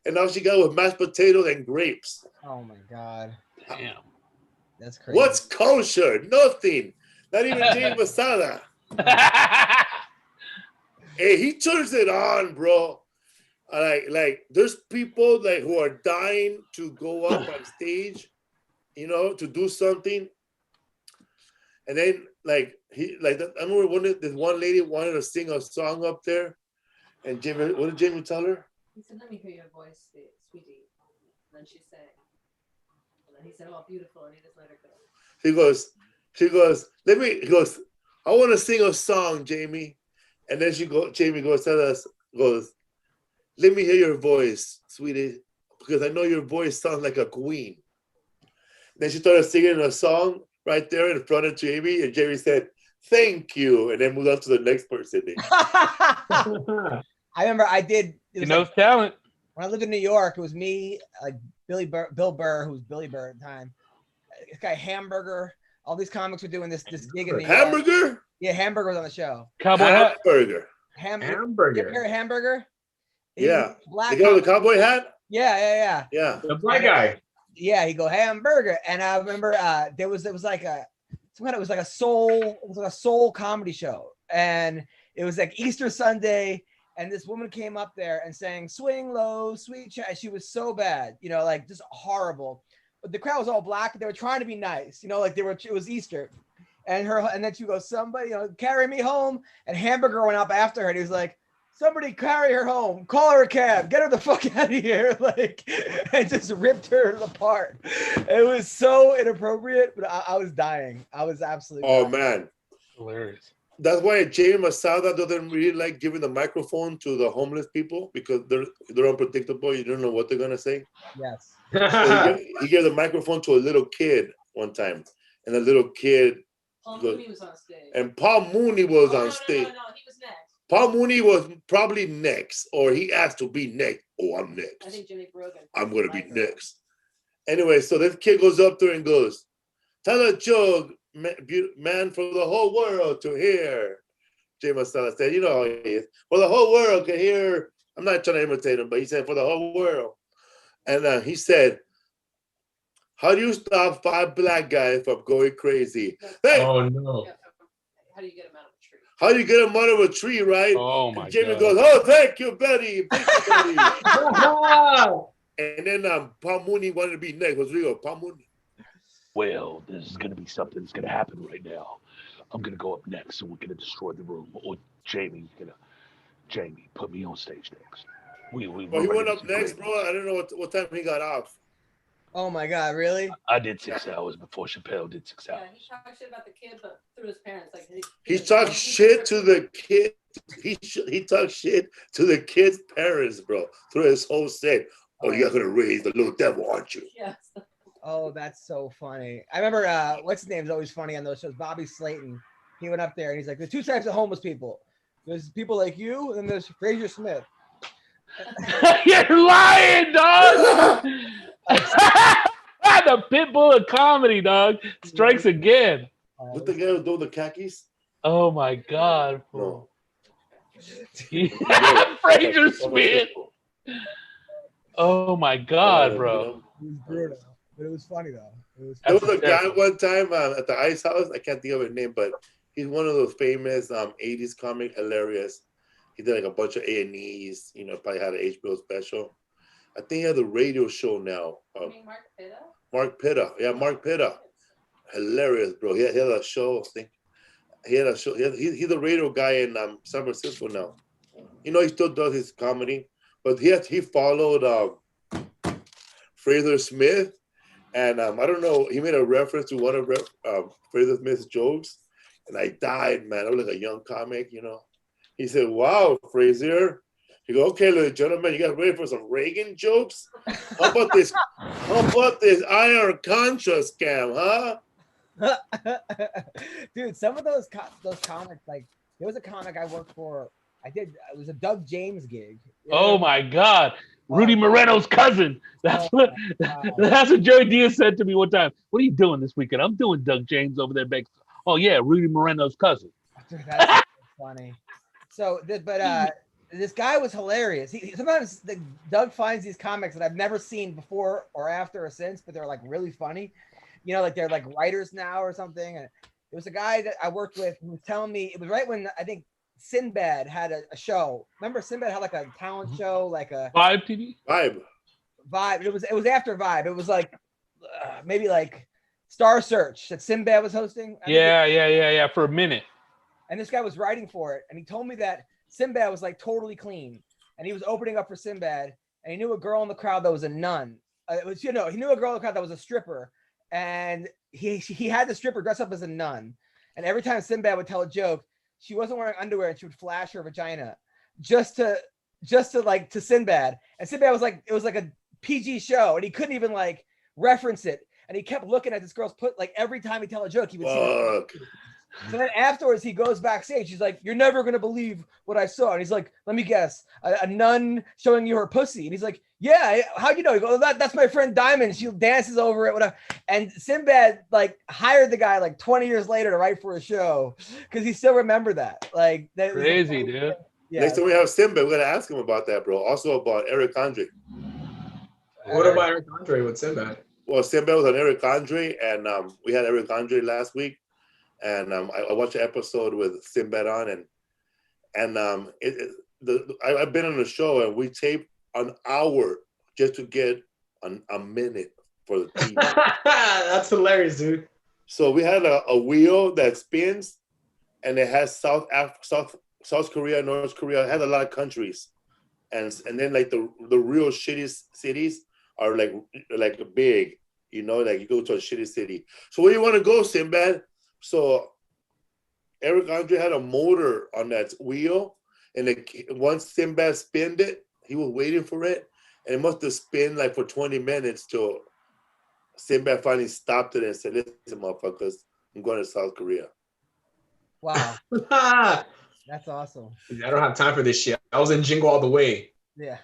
and now she got with mashed potatoes and grapes. Oh my god! Damn, that's crazy. What's kosher? Nothing. Not even Jay Masala. Hey, he turns it on, bro. Like there's people like who are dying to go up on stage, you know, to do something, and then I remember this one lady wanted to sing a song up there. And Jamie, what did Jamie tell her? He said, let me hear your voice, sweetie. And then she sang. And then he said, oh, beautiful. And he just let her go. He goes, I want to sing a song, Jamie. And then Jamie goes, let me hear your voice, sweetie, because I know your voice sounds like a queen. Then she started singing a song right there in front of Jamie. And Jamie said, thank you. And then moved on to the next person. I remember I did. You know, talent. When I lived in New York, it was me, like Bill Burr, who was Billy Burr at the time. This guy Hamburger. All these comics were doing this gig in New York. Hamburger? Yeah, Hamburger was on the show. Cowboy hat. Hamburger. Hamburger. You ever hear of Hamburger? Yeah. Black the guy with the cowboy hat? Yeah. The black guy. Yeah, he go Hamburger, and I remember it was like a soul comedy show, and it was like Easter Sunday. And this woman came up there and sang "Swing Low, Sweet Child." She was so bad, you know, like just horrible. But the crowd was all black. They were trying to be nice, you know, like it was Easter. And then she goes, "Somebody, you know, carry me home." And Hamburger went up after her, and he was like, "Somebody carry her home. Call her a cab. Get her the fuck out of here!" Like, and just ripped her apart. It was so inappropriate, but I was dying. I was absolutely. Oh dying. man, Hilarious. That's why Jamie Masada doesn't really like giving the microphone to the homeless people because they're unpredictable. You don't know what they're gonna say. Yes. So he gave the microphone to a little kid one time, and the little kid. Paul Mooney was on stage. And Paul Mooney was on stage. No, he was next. Paul Mooney was probably next, or he asked to be next. Oh, I'm next. I think Jimmy Brogan. I'm gonna be next. Anyway, so this kid goes up there and goes, "Tell a joke, man, for the whole world to hear." Jay Masala said, "You know how he is. For the whole world can hear." I'm not trying to imitate him, but he said, "For the whole world." And he said, "How do you stop 5 black guys from going crazy?" Hey! Oh no! How do you get him out of a tree? How do you get him out of a tree, right? Oh my and Jamie God. goes, "Oh, thank you, Betty." Thank you, Betty. And then Paul Mooney wanted to be next. What's real, Paul Mooney? Well, this is going to be something that's going to happen right now. I'm going to go up next, and we're going to destroy the room. Or Jamie, put me on stage next. Well, he went up next, bro. I don't know what time he got off. Oh my God, really? I did 6 hours before Chappelle did 6 Yeah, hours. he talked shit about the kid, but through his parents. Like He talked shit to the kid. He talked shit to the kid's parents, bro, through his whole set. Oh, you're gonna raise the little devil, aren't you? Yes. Oh, that's so funny. I remember what's his name is always funny on those shows. Bobby Slayton. He went up there and he's like, "There's 2 types of homeless people. There's people like you, and then there's Fraser Smith." You're lying, dog. The pit bull of comedy, dog, strikes again. What the guy who do the khakis? Oh my God. No. Fraser Smith. Oh my God, bro. It was brutal, but it was funny though. There was a guy one time at the Ice House. I can't think of his name, but he's one of those famous 80s comic, hilarious. He did like a bunch of A&Es, you know, probably had an HBO special. I think he has a radio show now. You mean Mark Pitta? Mark Pitta. Yeah, Mark Pitta. Hilarious, bro. He had a show, I think. He had a show. He's a radio guy in San Francisco now. You know, he still does his comedy, but he followed Fraser Smith, and I don't know. He made a reference to one of Fraser Smith's jokes, and I died, man. I was like a young comic, you know. He said, "Wow, Fraser." He go, "Okay, ladies and gentlemen, you guys ready for some Reagan jokes? How about this? How about this Iron Contra scam, huh?" Dude, some of those comics, like there was a comic I worked for. It was a Doug James gig. Oh my God, Rudy Moreno's cousin. That's what Joey Diaz said to me one time. What are you doing this weekend? I'm doing Doug James over there. Oh yeah, Rudy Moreno's cousin. Dude, that's funny. So, this guy was hilarious. Sometimes Doug finds these comics that I've never seen before or after or since, but they're like really funny. You know, like they're like writers now or something. And there was a guy that I worked with who was telling me, it was right when I think Sinbad had a show. Remember Sinbad had like a talent show, like a Vibe TV? Vibe. It was after Vibe. It was like maybe like Star Search that Sinbad was hosting. Yeah, for a minute. And this guy was writing for it, and he told me that Sinbad was like totally clean, and he was opening up for Sinbad, and he knew a girl in the crowd that was a nun. He knew a girl in the crowd that was a stripper, and he had the stripper dress up as a nun. And every time Sinbad would tell a joke, she wasn't wearing underwear, and she would flash her vagina just to Sinbad. And Sinbad was like, it was like a PG show, and he couldn't even like reference it. And he kept looking at this girl's like every time he tell a joke, he would see. So then afterwards, he goes backstage. He's like, "You're never gonna believe what I saw." And he's like, "Let me guess, a nun showing you her pussy." And he's like, "Yeah, how'd you know?" He goes, "That's my friend Diamond. She dances over it, whatever." And Sinbad like hired the guy like 20 years later to write for a show because he still remembered that. Like that crazy, dude. Yeah. Next time we have Sinbad, we're gonna ask him about that, bro. Also about Eric Andre. What about Eric Andre with Sinbad? Well, Sinbad was on Eric Andre, and we had Eric Andre last week. And I watched an episode with Sinbad on, and I've been on the show, and we taped an hour just to get a minute for the TV. That's hilarious, dude. So we had a wheel that spins, and it has South Korea, North Korea. It has a lot of countries, and then like the real shitty cities are like big, you know, like you go to a shitty city. So where you want to go, Sinbad? So Eric Andre had a motor on that wheel, and once Sinbad spinned it, he was waiting for it, and it must have spun like for 20 minutes till Sinbad finally stopped it and said, "Listen, motherfuckers, I'm going to South Korea." Wow. That's awesome. I don't have time for this shit. I was in Jingle all the way. Yeah.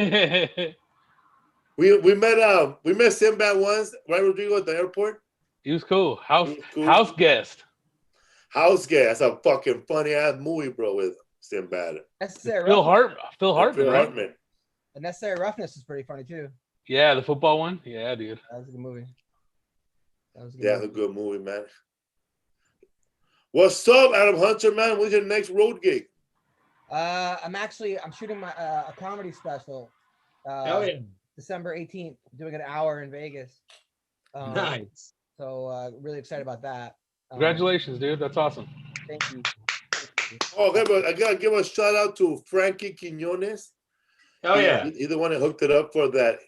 we met Sinbad once, right, Rodrigo, at the airport. He was cool. House guest. House guest. That's a fucking funny ass movie, bro, with Sinbad. Phil Hartman, right? And Necessary Roughness is pretty funny too. Yeah, the football one. Yeah, dude. That was a good movie. It's a good movie, man. What's up, Adam Hunter, man? When's your next road gig? I'm shooting my a comedy special. Hell yeah. December 18th, doing an hour in Vegas. Nice. So really excited about that. Congratulations, dude. That's awesome. Thank you. Oh, okay, but I gotta give a shout out to Frankie Quinones. Oh yeah. He's the one that hooked it up for that.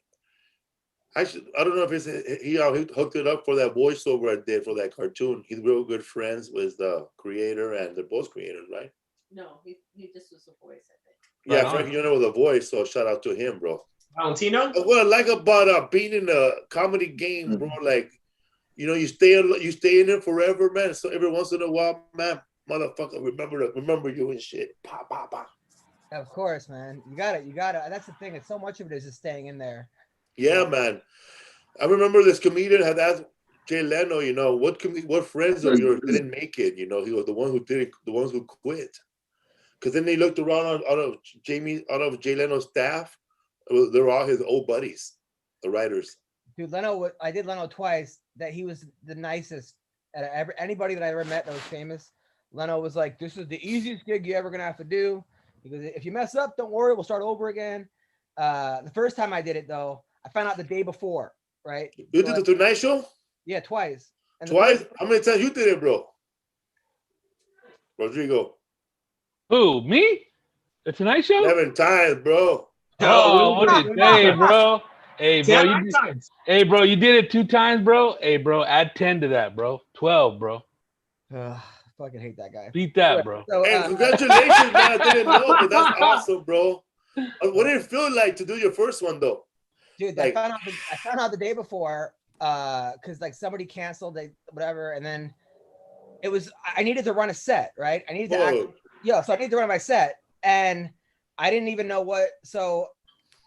I don't know if he hooked it up for that voiceover I did for that cartoon. He's real good friends with the creator, and they're both creators, right? No, he just was a voice, I think. Yeah, Frankie Quinones was a voice, so shout out to him, bro. Valentino? What I like about being in a comedy game, bro, like, you know, you stay in it forever, man. So every once in a while, man, motherfucker, remember you and shit. Pop, pop, pop. Of course, man. You got it. That's the thing. It's so much of it is just staying in there. Yeah, man. I remember this comedian had asked Jay Leno, what friends of yours didn't make it? He was the one who didn't, the ones who quit. Because then they looked around out of Jay Leno's staff. They were all his old buddies, the writers. Dude, I did Leno twice. That he was the nicest. Anybody that I ever met that was famous, Leno was like, "This is the easiest gig you're ever gonna have to do." He goes, "If you mess up, don't worry, we'll start over again." The first time I did it though, I found out the day before, right? You did the Tonight Show? Yeah, twice. And twice? How many times you did it, bro? Rodrigo. Who? Me? The Tonight Show? 11 times, bro. Oh, what did hey, bro? Hey, bro, you did it 2 times, bro. Hey, bro, add 10 to that, bro. 12, bro. Fucking hate that guy. Beat that, bro. So, hey, congratulations, man. I didn't know, but that's awesome, bro. What did it feel like to do your first one, though? Dude, I found out the day before, because like somebody canceled, whatever, and then I needed to run a set, right? I needed to so I needed to run my set, and I didn't even know what. So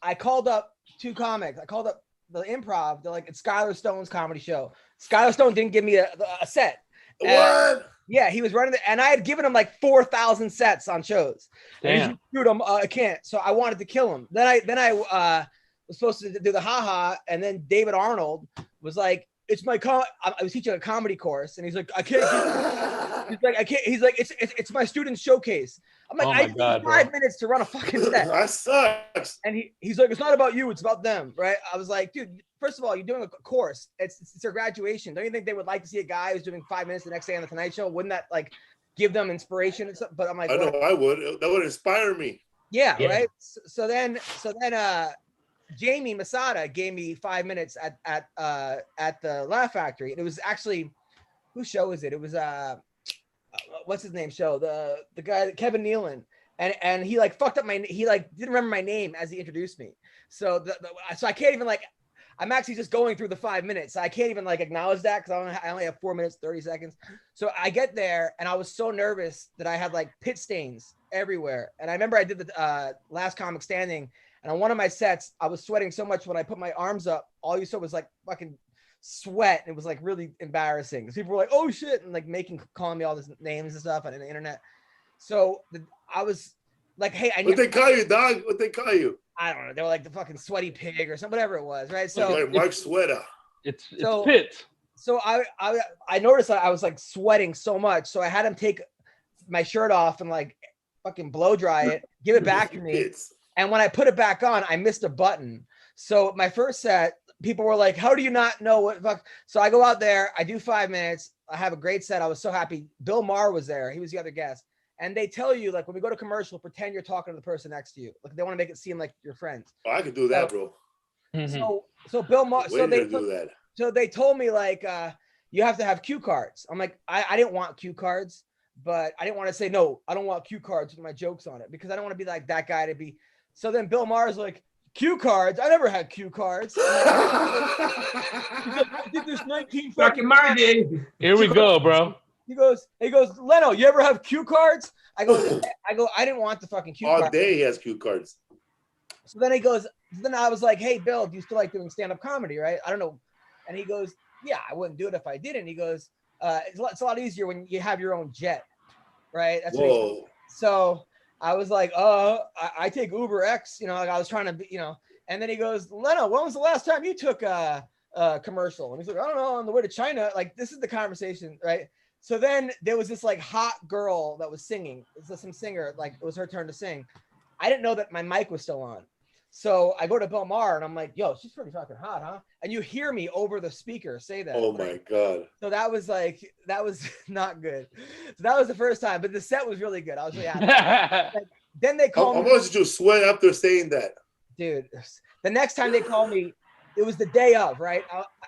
I called up 2 comics. I called up the Improv. They're like, it's Skylar Stone's comedy show. Skylar Stone didn't give me a set. What? Yeah, he was running and I had given him like 4,000 sets on shows. Damn. And he him, I can't. So I wanted to kill him. Then I was supposed to do the haha, and then David Arnold was like, "It's my I was teaching a comedy course," and he's like, "I can't." He's like, "I can't." He's like, "It's my student showcase." I'm like, "I need 5 minutes to run a fucking set." That sucks. And he's like, "It's not about you, it's about them," right? I was like, "Dude, first of all, you're doing a course. It's their graduation. Don't you think they would like to see a guy who's doing 5 minutes the next day on the Tonight Show? Wouldn't that like give them inspiration and stuff?" But I'm like, I know I would. That would inspire me. Yeah. Right. So then Jamie Masada gave me 5 minutes at the Laugh Factory. And it was actually, whose show is it? It was what's his name show? The guy Kevin Nealon. And he like fucked up he like didn't remember my name as he introduced me. So so I can't even like, I'm actually just going through the 5 minutes. So I can't even like acknowledge that because I only have 4 minutes, 30 seconds. So I get there and I was so nervous that I had like pit stains everywhere. And I remember I did the Last Comic Standing, and on one of my sets, I was sweating so much when I put my arms up, all you saw was like fucking sweat. And it was like really embarrassing because people were like, "Oh shit," and like calling me all these names and stuff on the internet. So I was like, "Hey, what they call you, dog? What they call you?" I don't know. They were like the fucking sweaty pig or something, whatever it was, right? So like Mark Sweater. It's pit. So I noticed that I was like sweating so much, so I had him take my shirt off and like fucking blow dry it, give it back to me. And when I put it back on, I missed a button. So my first set, people were like, "How do you not know what fuck?" So I go out there, I do 5 minutes, I have a great set. I was so happy. Bill Maher was there. He was the other guest. And they tell you, like, when we go to commercial, pretend you're talking to the person next to you. Like, they want to make it seem like you're friends. Oh, I could do that, bro. So Bill Maher, do that. So they told me like, you have to have cue cards. I'm like, I didn't want cue cards, but I didn't want to say, "No, I don't want cue cards with my jokes on it," because I don't want to be like that guy to be. So then Bill Maher's like, "Cue cards? I never had cue cards." He's like, "I did this 19 fucking Monday." Here we go, bro. He goes, "Leno, you ever have cue cards?" I go, "I didn't want the fucking cue cards." All day he has cue cards. So then he goes, then I was like, "Hey, Bill, do you still like doing stand-up comedy, right?" I don't know. And he goes, "Yeah, I wouldn't do it if I didn't." He goes, it's a lot easier when you have your own jet, right? That's what he said. So I was like, I take Uber X, like I was trying to be, and then he goes, "Leno, when was the last time you took a commercial?" And he's like, "I don't know, on the way to China." Like, this is the conversation, right? So then there was this like hot girl that was singing. It was some singer, like it was her turn to sing. I didn't know that my mic was still on. So I go to Bill Maher and I'm like, "Yo, she's pretty fucking hot, huh?" And you hear me over the speaker say that. Oh my God. So that was not good. So that was the first time, but the set was really good. I was really happy. Like, then they called me. How much did you sweat after saying that? Dude, the next time they called me, it was the day of, right?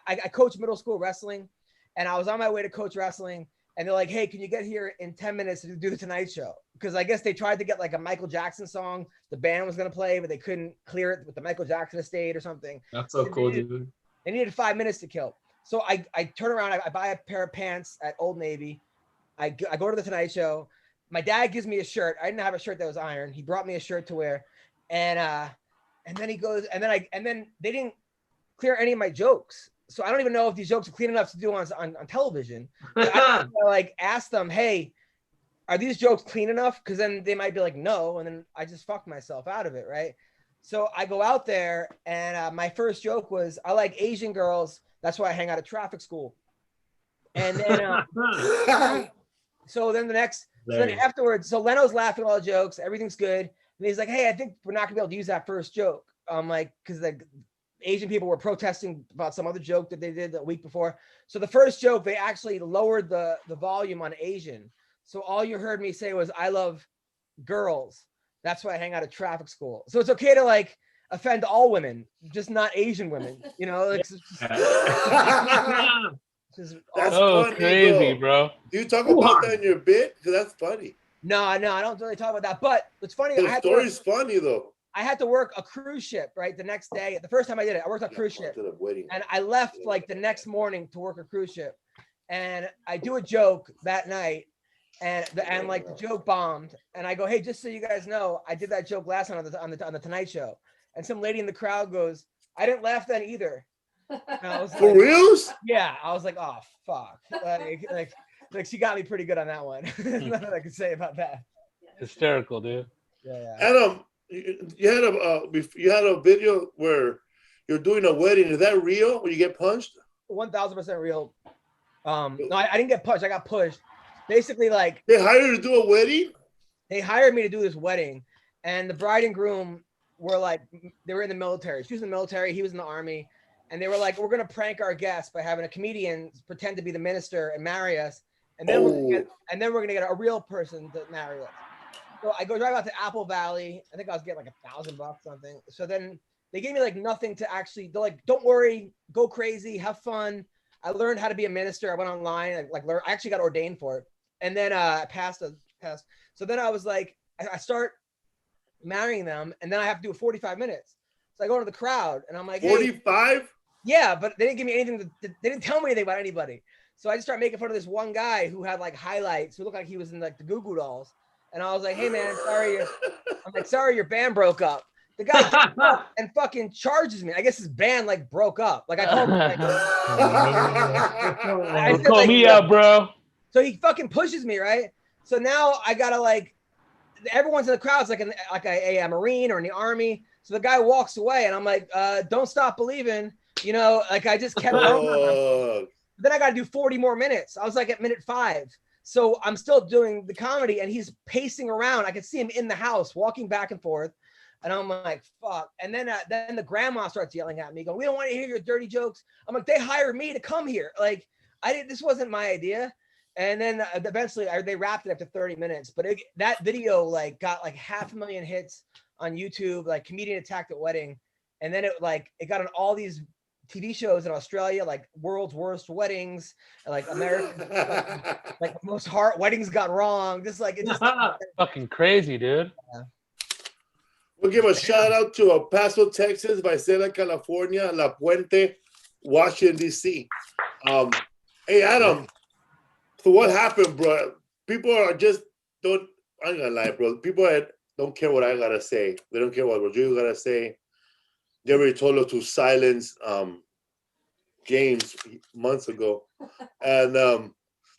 I coached middle school wrestling, and I was on my way to coach wrestling, and they're like, "Hey, can you get here in 10 minutes to do the Tonight Show?" Because I guess they tried to get like a Michael Jackson song the band was going to play, but they couldn't clear it with the Michael Jackson estate or something. That's so cool, dude. They needed 5 minutes to kill. So I turn around, I buy a pair of pants at Old Navy. I go to the Tonight Show. My dad gives me a shirt. I didn't have a shirt that was ironed. He brought me a shirt to wear. And then he goes, and then they didn't clear any of my jokes. So I don't even know if these jokes are clean enough to do on television. So I like ask them, hey, are these jokes clean enough? Because then they might be like, no, and then I just fucked myself out of it, right? So I go out there, and my first joke was, I like Asian girls. That's why I hang out at traffic school. And then, so then afterwards, so Leno's laughing at all the jokes. Everything's good. And he's like, hey, I think we're not gonna be able to use that first joke. Like, because the Asian people were protesting about some other joke that they did the week before. So the first joke, they actually lowered the volume on Asian. So all you heard me say was, I love girls. That's why I hang out at traffic school. So it's okay to like offend all women, just not Asian women. You know, like, That's funny, crazy, bro. Do you talk about that in your bit? Because that's funny. No, I don't really talk about that. But it's funny. The story's funny though. I had to work a cruise ship, right? The next day, the first time I did it, I worked on a cruise ship, and I left like the next morning to work a cruise ship, and I do a joke that night, and like the joke bombed, and I go, hey, just so you guys know, I did that joke last night on the Tonight Show, and some lady in the crowd goes, I didn't laugh then either. And I was For reals? Yeah, I was like, oh fuck, like she got me pretty good on that one. There's nothing I can say about that. Hysterical, dude. Yeah. And you had a video where you're doing a wedding. Is that real? When you get punched? 1,000% real. No, I didn't get punched. I got pushed. Basically, like they hired you to do a wedding. They hired me to do this wedding, and the bride and groom were like, they were in the military. She was in the military. He was in the army, and they were like, we're gonna prank our guests by having a comedian pretend to be the minister and marry us, and then we're gonna get a real person to marry us. So I go drive out to Apple Valley. I think I was getting like $1,000 something. So then they gave me like nothing to actually. They're like, don't worry, go crazy, have fun. I learned how to be a minister. I went online and I actually got ordained for it. And then I passed. So then I was like, I start marrying them, and then I have to do 45 minutes. So I go to the crowd, and I'm like, 45? Hey. Yeah, but they didn't give me anything. They didn't tell me anything about anybody. So I just started making fun of this one guy who had like highlights, who looked like he was in like the Goo Goo Dolls. And I was like, hey man, sorry your band broke up. The guy gets up and fucking charges me. I guess his band like broke up. Like I told him, call me up, bro. So he fucking pushes me, right? So now I gotta like, everyone's in the crowd's like a Marine or in the Army. So the guy walks away, and I'm like, don't stop believing. You know, like I just kept going. Then I got to do 40 more minutes. I was like at minute 5. So I'm still doing the comedy, and he's pacing around. I could see him in the house walking back and forth. And I'm like, fuck. And then the grandma starts yelling at me, going, we don't want to hear your dirty jokes. I'm like, they hired me to come here. Like, this wasn't my idea. And then eventually they wrapped it after 30 minutes. But that video like got like 500,000 hits on YouTube, like comedian attacked at wedding. And then it got on all these TV shows in Australia, like world's worst weddings, like American, like most hard weddings gone wrong. Just like it's just fucking crazy, dude. Yeah. We'll give a shout out to El Paso, Texas, Vicela, California, La Puente, Washington D.C. Hey Adam, so what happened, bro? People are just I'm gonna lie, bro. People don't care what I gotta say. They don't care what Rodrigo gotta say. They already told us to silence James months ago. And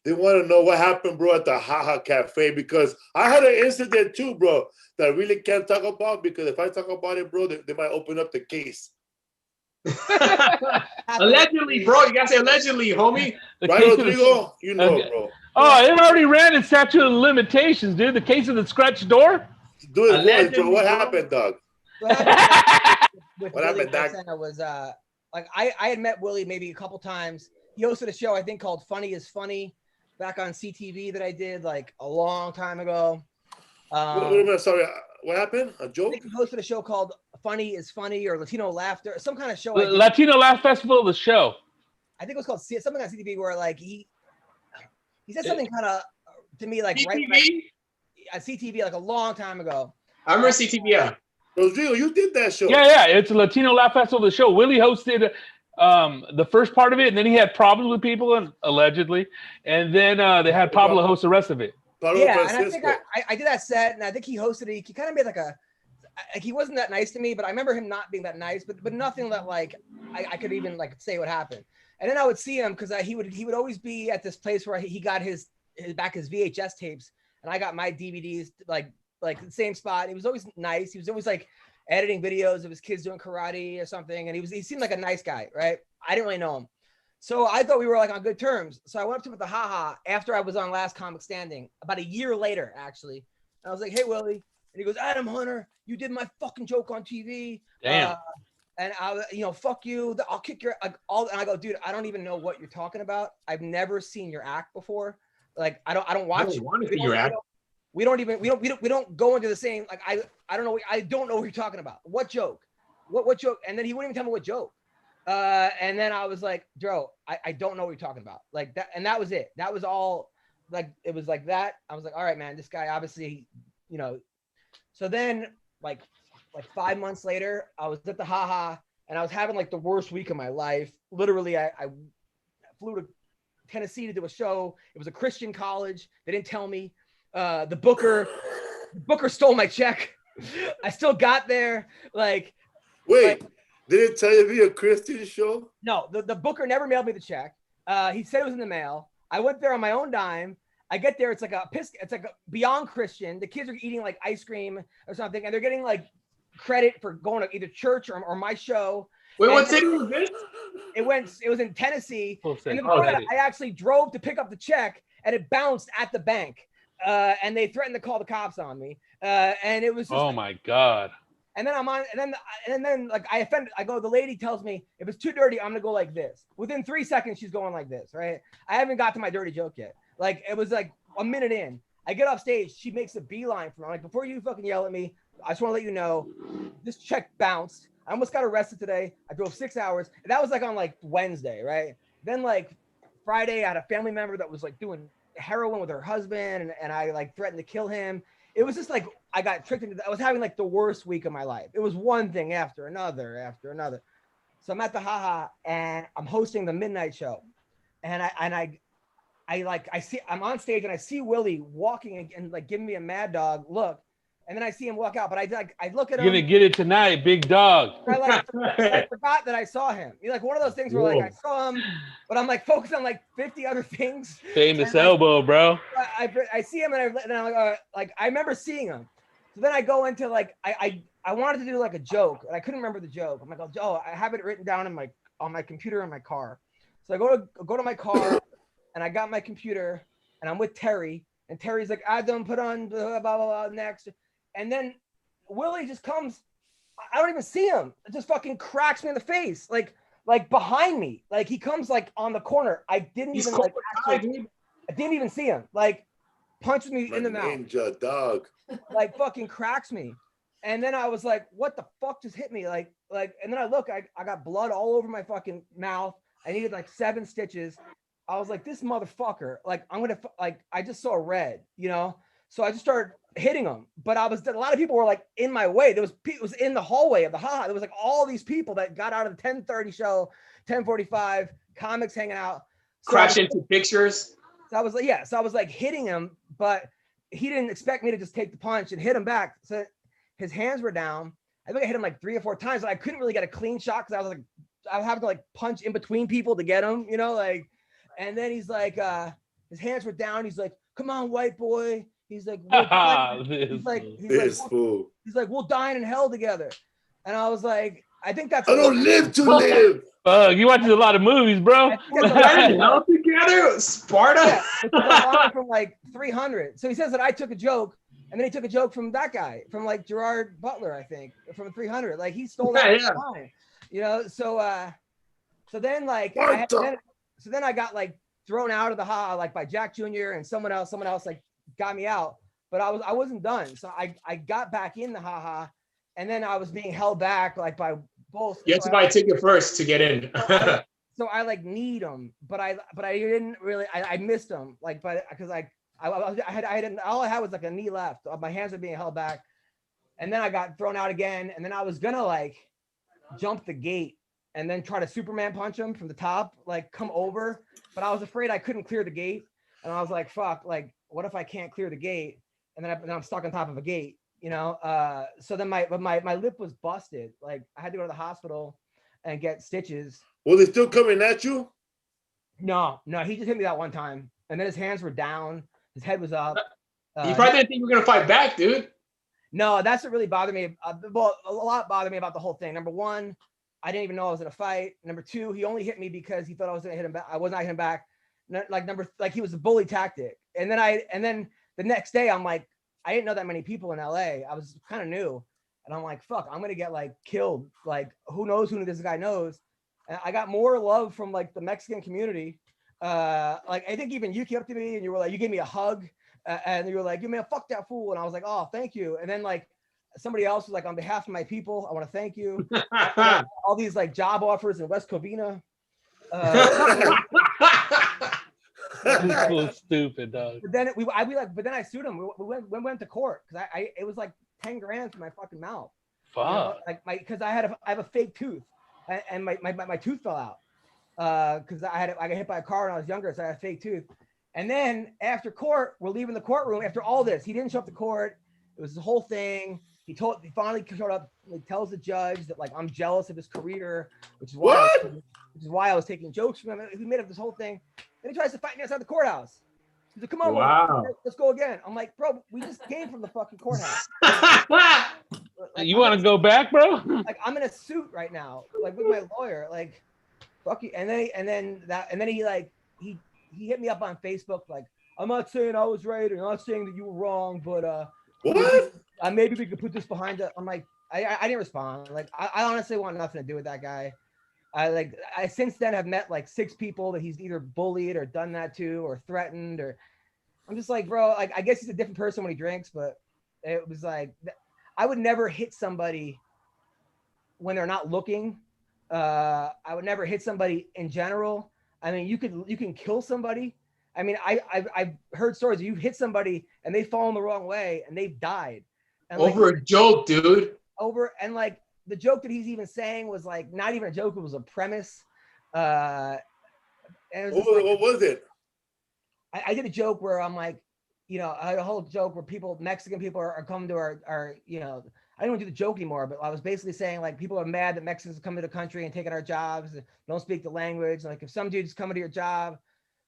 they want to know what happened, bro, at the Haha Cafe, because I had an incident too, bro, that I really can't talk about, because if I talk about it, bro, they might open up the case. Allegedly, bro. You gotta say allegedly, homie. Right, Rodrigo? You know, bro. Oh, it already ran its statute of limitations, dude. The case of the scratch door? Do it once, bro. What happened, dog? What happened, Doc? Was like I had met Willie maybe a couple times. He hosted a show I think called Funny is Funny back on CTV that I did like a long time ago. Wait a minute, sorry. What happened? A joke? I think he hosted a show called Funny is Funny or Latino Laughter, some kind of show. Latino Laugh Festival, the show. I think it was called something on CTV where like he said something kind of to me like CTV? right at CTV like a long time ago. I remember CTV. Yeah. Rodrigo, you did that show. Yeah. It's a Latino Laugh Festival, the show. Willie hosted the first part of it, and then he had problems with people, allegedly. And then they had Pablo host the rest of it. Yeah, and I think I did that set, and I think he hosted it. He kind of made like he wasn't that nice to me, but I remember him not being that nice, but nothing that like I could even like say what happened. And then I would see him because he would always be at this place where he got his VHS tapes, and I got my DVDs like the same spot. He was always nice. He was always like editing videos of his kids doing karate or something, and he seemed like a nice guy, right? I didn't really know him, so I thought we were like on good terms. So I went up to him at the haha after I was on Last Comic Standing, about a year later actually. And I was like, "Hey Willie," and he goes, "Adam Hunter, you did my fucking joke on TV." Damn. And I, fuck you. I'll kick your like all. And I go, dude, I don't even know what you're talking about. I've never seen your act before. Like, I don't watch. I don't want to see your act. We don't go into the same. Like, I don't know. I don't know what you're talking about. What joke? What joke? And then he wouldn't even tell me what joke. And then I was like, Joe, I don't know what you're talking about. Like that. And that was it. That was all. Like, it was like that. I was like, all right, man, this guy obviously, So then like 5 months later, I was at the haha and I was having like the worst week of my life. Literally, I flew to Tennessee to do a show. It was a Christian college. They didn't tell me. The booker stole my check. I still got there. Like, wait, did it tell you to be a Christian show? No, the booker never mailed me the check. He said it was in the mail. I went there on my own dime. I get there, it's like a beyond Christian. The kids are eating like ice cream or something, and they're getting like credit for going to either church or my show. Wait, what city was this? It was in Tennessee. And I actually drove to pick up the check, and it bounced at the bank. And they threatened to call the cops on me. And it was just, oh my God. And then I'm on, and then like I offended. I go, the lady tells me if it's too dirty, I'm gonna go like this. Within 3 seconds, she's going like this, right? I haven't got to my dirty joke yet. Like, it was like a minute in. I get off stage, she makes a beeline for me. I'm like, before you fucking yell at me, I just want to let you know, this check bounced. I almost got arrested today. I drove 6 hours. And that was like on like Wednesday, right? Then like Friday, I had a family member that was like doing heroin with her husband, and I like threatened to kill him. It was just like, I got tricked into that. I was having like the worst week of my life. It was one thing after another. So I'm at the haha and I'm hosting the midnight show. And I'm on stage and I see Willie walking and like giving me a mad dog look. And then I see him walk out, but I look at him. You're gonna get it tonight, big dog. I forgot that I saw him. You're like one of those things where like I saw him, but I'm like focused on like 50 other things. Famous elbow, bro. I see him and I'm like I remember seeing him. So then I go into like I wanted to do like a joke and I couldn't remember the joke. I'm like, oh, I have it written down on my computer in my car. So I go to my car and I got my computer and I'm with Terry, and Terry's like, Adam, put on blah, blah, blah, next. And then Willie just comes. I don't even see him. It just fucking cracks me in the face, like behind me. Like he comes like on the corner. I didn't even see him. Like punches me in the mouth. Ninja dog. Like fucking cracks me. And then I was like, what the fuck just hit me? Like, and then I look, I got blood all over my fucking mouth. I needed like 7 stitches. I was like, this motherfucker, like I just saw red, So I just started hitting him, but a lot of people were like in my way. It was in the hallway of the haha. There was like all these people that got out of the 10:30 show, 10:45, comics hanging out. So crash into pictures. So I was like hitting him, but he didn't expect me to just take the punch and hit him back. So his hands were down. I think I hit him like 3 or 4 times. But I couldn't really get a clean shot because I was having to like punch in between people to get him, and then he's like, his hands were down. He's like, come on, white boy. He's like, he's like, we'll dine in hell together. And I was like, I think that's. I don't live to live. You watch a lot of movies, bro. Dine in hell together, Sparta. Yeah, from like 300. So he says that I took a joke, and then he took a joke from that guy, from like Gerard Butler, I think, from 300. Like he stole that line, So then like, so then I got like thrown out of the haha like by Jack Jr. and someone else like got me out, but I wasn't done. So I got back in the haha, and then I was being held back like by both. You have to buy a ticket first to get in. So I like need them, but I didn't really. I missed them like, but because I didn't. All I had was like a knee left. My hands were being held back, and then I got thrown out again, and then I was gonna like jump the gate and then try to Superman punch him from the top, like come over, but I was afraid I couldn't clear the gate, and I was like, fuck, like what if I can't clear the gate, and then I'm stuck on top of a gate, So then my lip was busted, like I had to go to the hospital, and get stitches. Were they still coming at you? No, he just hit me that one time, and then his hands were down, his head was up. You probably didn't think you were gonna fight back, dude. No, that's what really bothered me. Well, a lot bothered me about the whole thing. Number one, I didn't even know I was in a fight. Number two, he only hit me because he thought I was gonna hit him back. I was not hitting him back. Like he was a bully tactic. And then the next day, I'm like, I didn't know that many people in LA. I was kind of new, and I'm like, fuck, I'm gonna get like killed. Like, who knows who this guy knows? And I got more love from like the Mexican community. Like I think even you came up to me and you were like, you gave me a hug, and you were like, you man, fuck that fool. And I was like, oh, thank you. And then like somebody else was like, on behalf of my people, I want to thank you. All these like job offers in West Covina. So stupid, dog. But then but then I sued him. We went to court because it was like 10 grand for my fucking mouth. Fuck. You know, like because I have a fake tooth, and my tooth fell out because I got hit by a car when I was younger, so I had a fake tooth. And then after court, we're leaving the courtroom. After all this, he didn't show up to court. It was the whole thing. He finally showed up. He tells the judge that like I'm jealous of his career, which is why I was taking jokes from him. We made up this whole thing. Then he tries to fight me outside the courthouse. He's like, "Come on, wow. let's go again." I'm like, "Bro, we just came from the fucking courthouse." Like, You want to go back, bro? Like I'm in a suit right now, like with my lawyer. Like, fuck you. And then he hit me up on Facebook like, "I'm not saying I was right, and I'm not saying that you were wrong, but What? maybe we could put this behind us." I'm like, I didn't respond. Like, I honestly want nothing to do with that guy. I since then have met like 6 people that he's either bullied or done that to or threatened, or I'm just like, bro, like I guess he's a different person when he drinks, but it was like I would never hit somebody when they're not looking. I would never hit somebody in general. I mean, you can kill somebody. I mean, I've heard stories. You've hit somebody and they've fallen the wrong way and they've died. And over a joke, dude. Like the joke that he's even saying was like not even a joke. It was a premise. And it was What was it? I did a joke where I'm like, I had a whole joke where Mexican people are coming to our, I didn't want to do the joke anymore, but I was basically saying like people are mad that Mexicans come to the country and taking our jobs, and don't speak the language. Like if some dude's coming to your job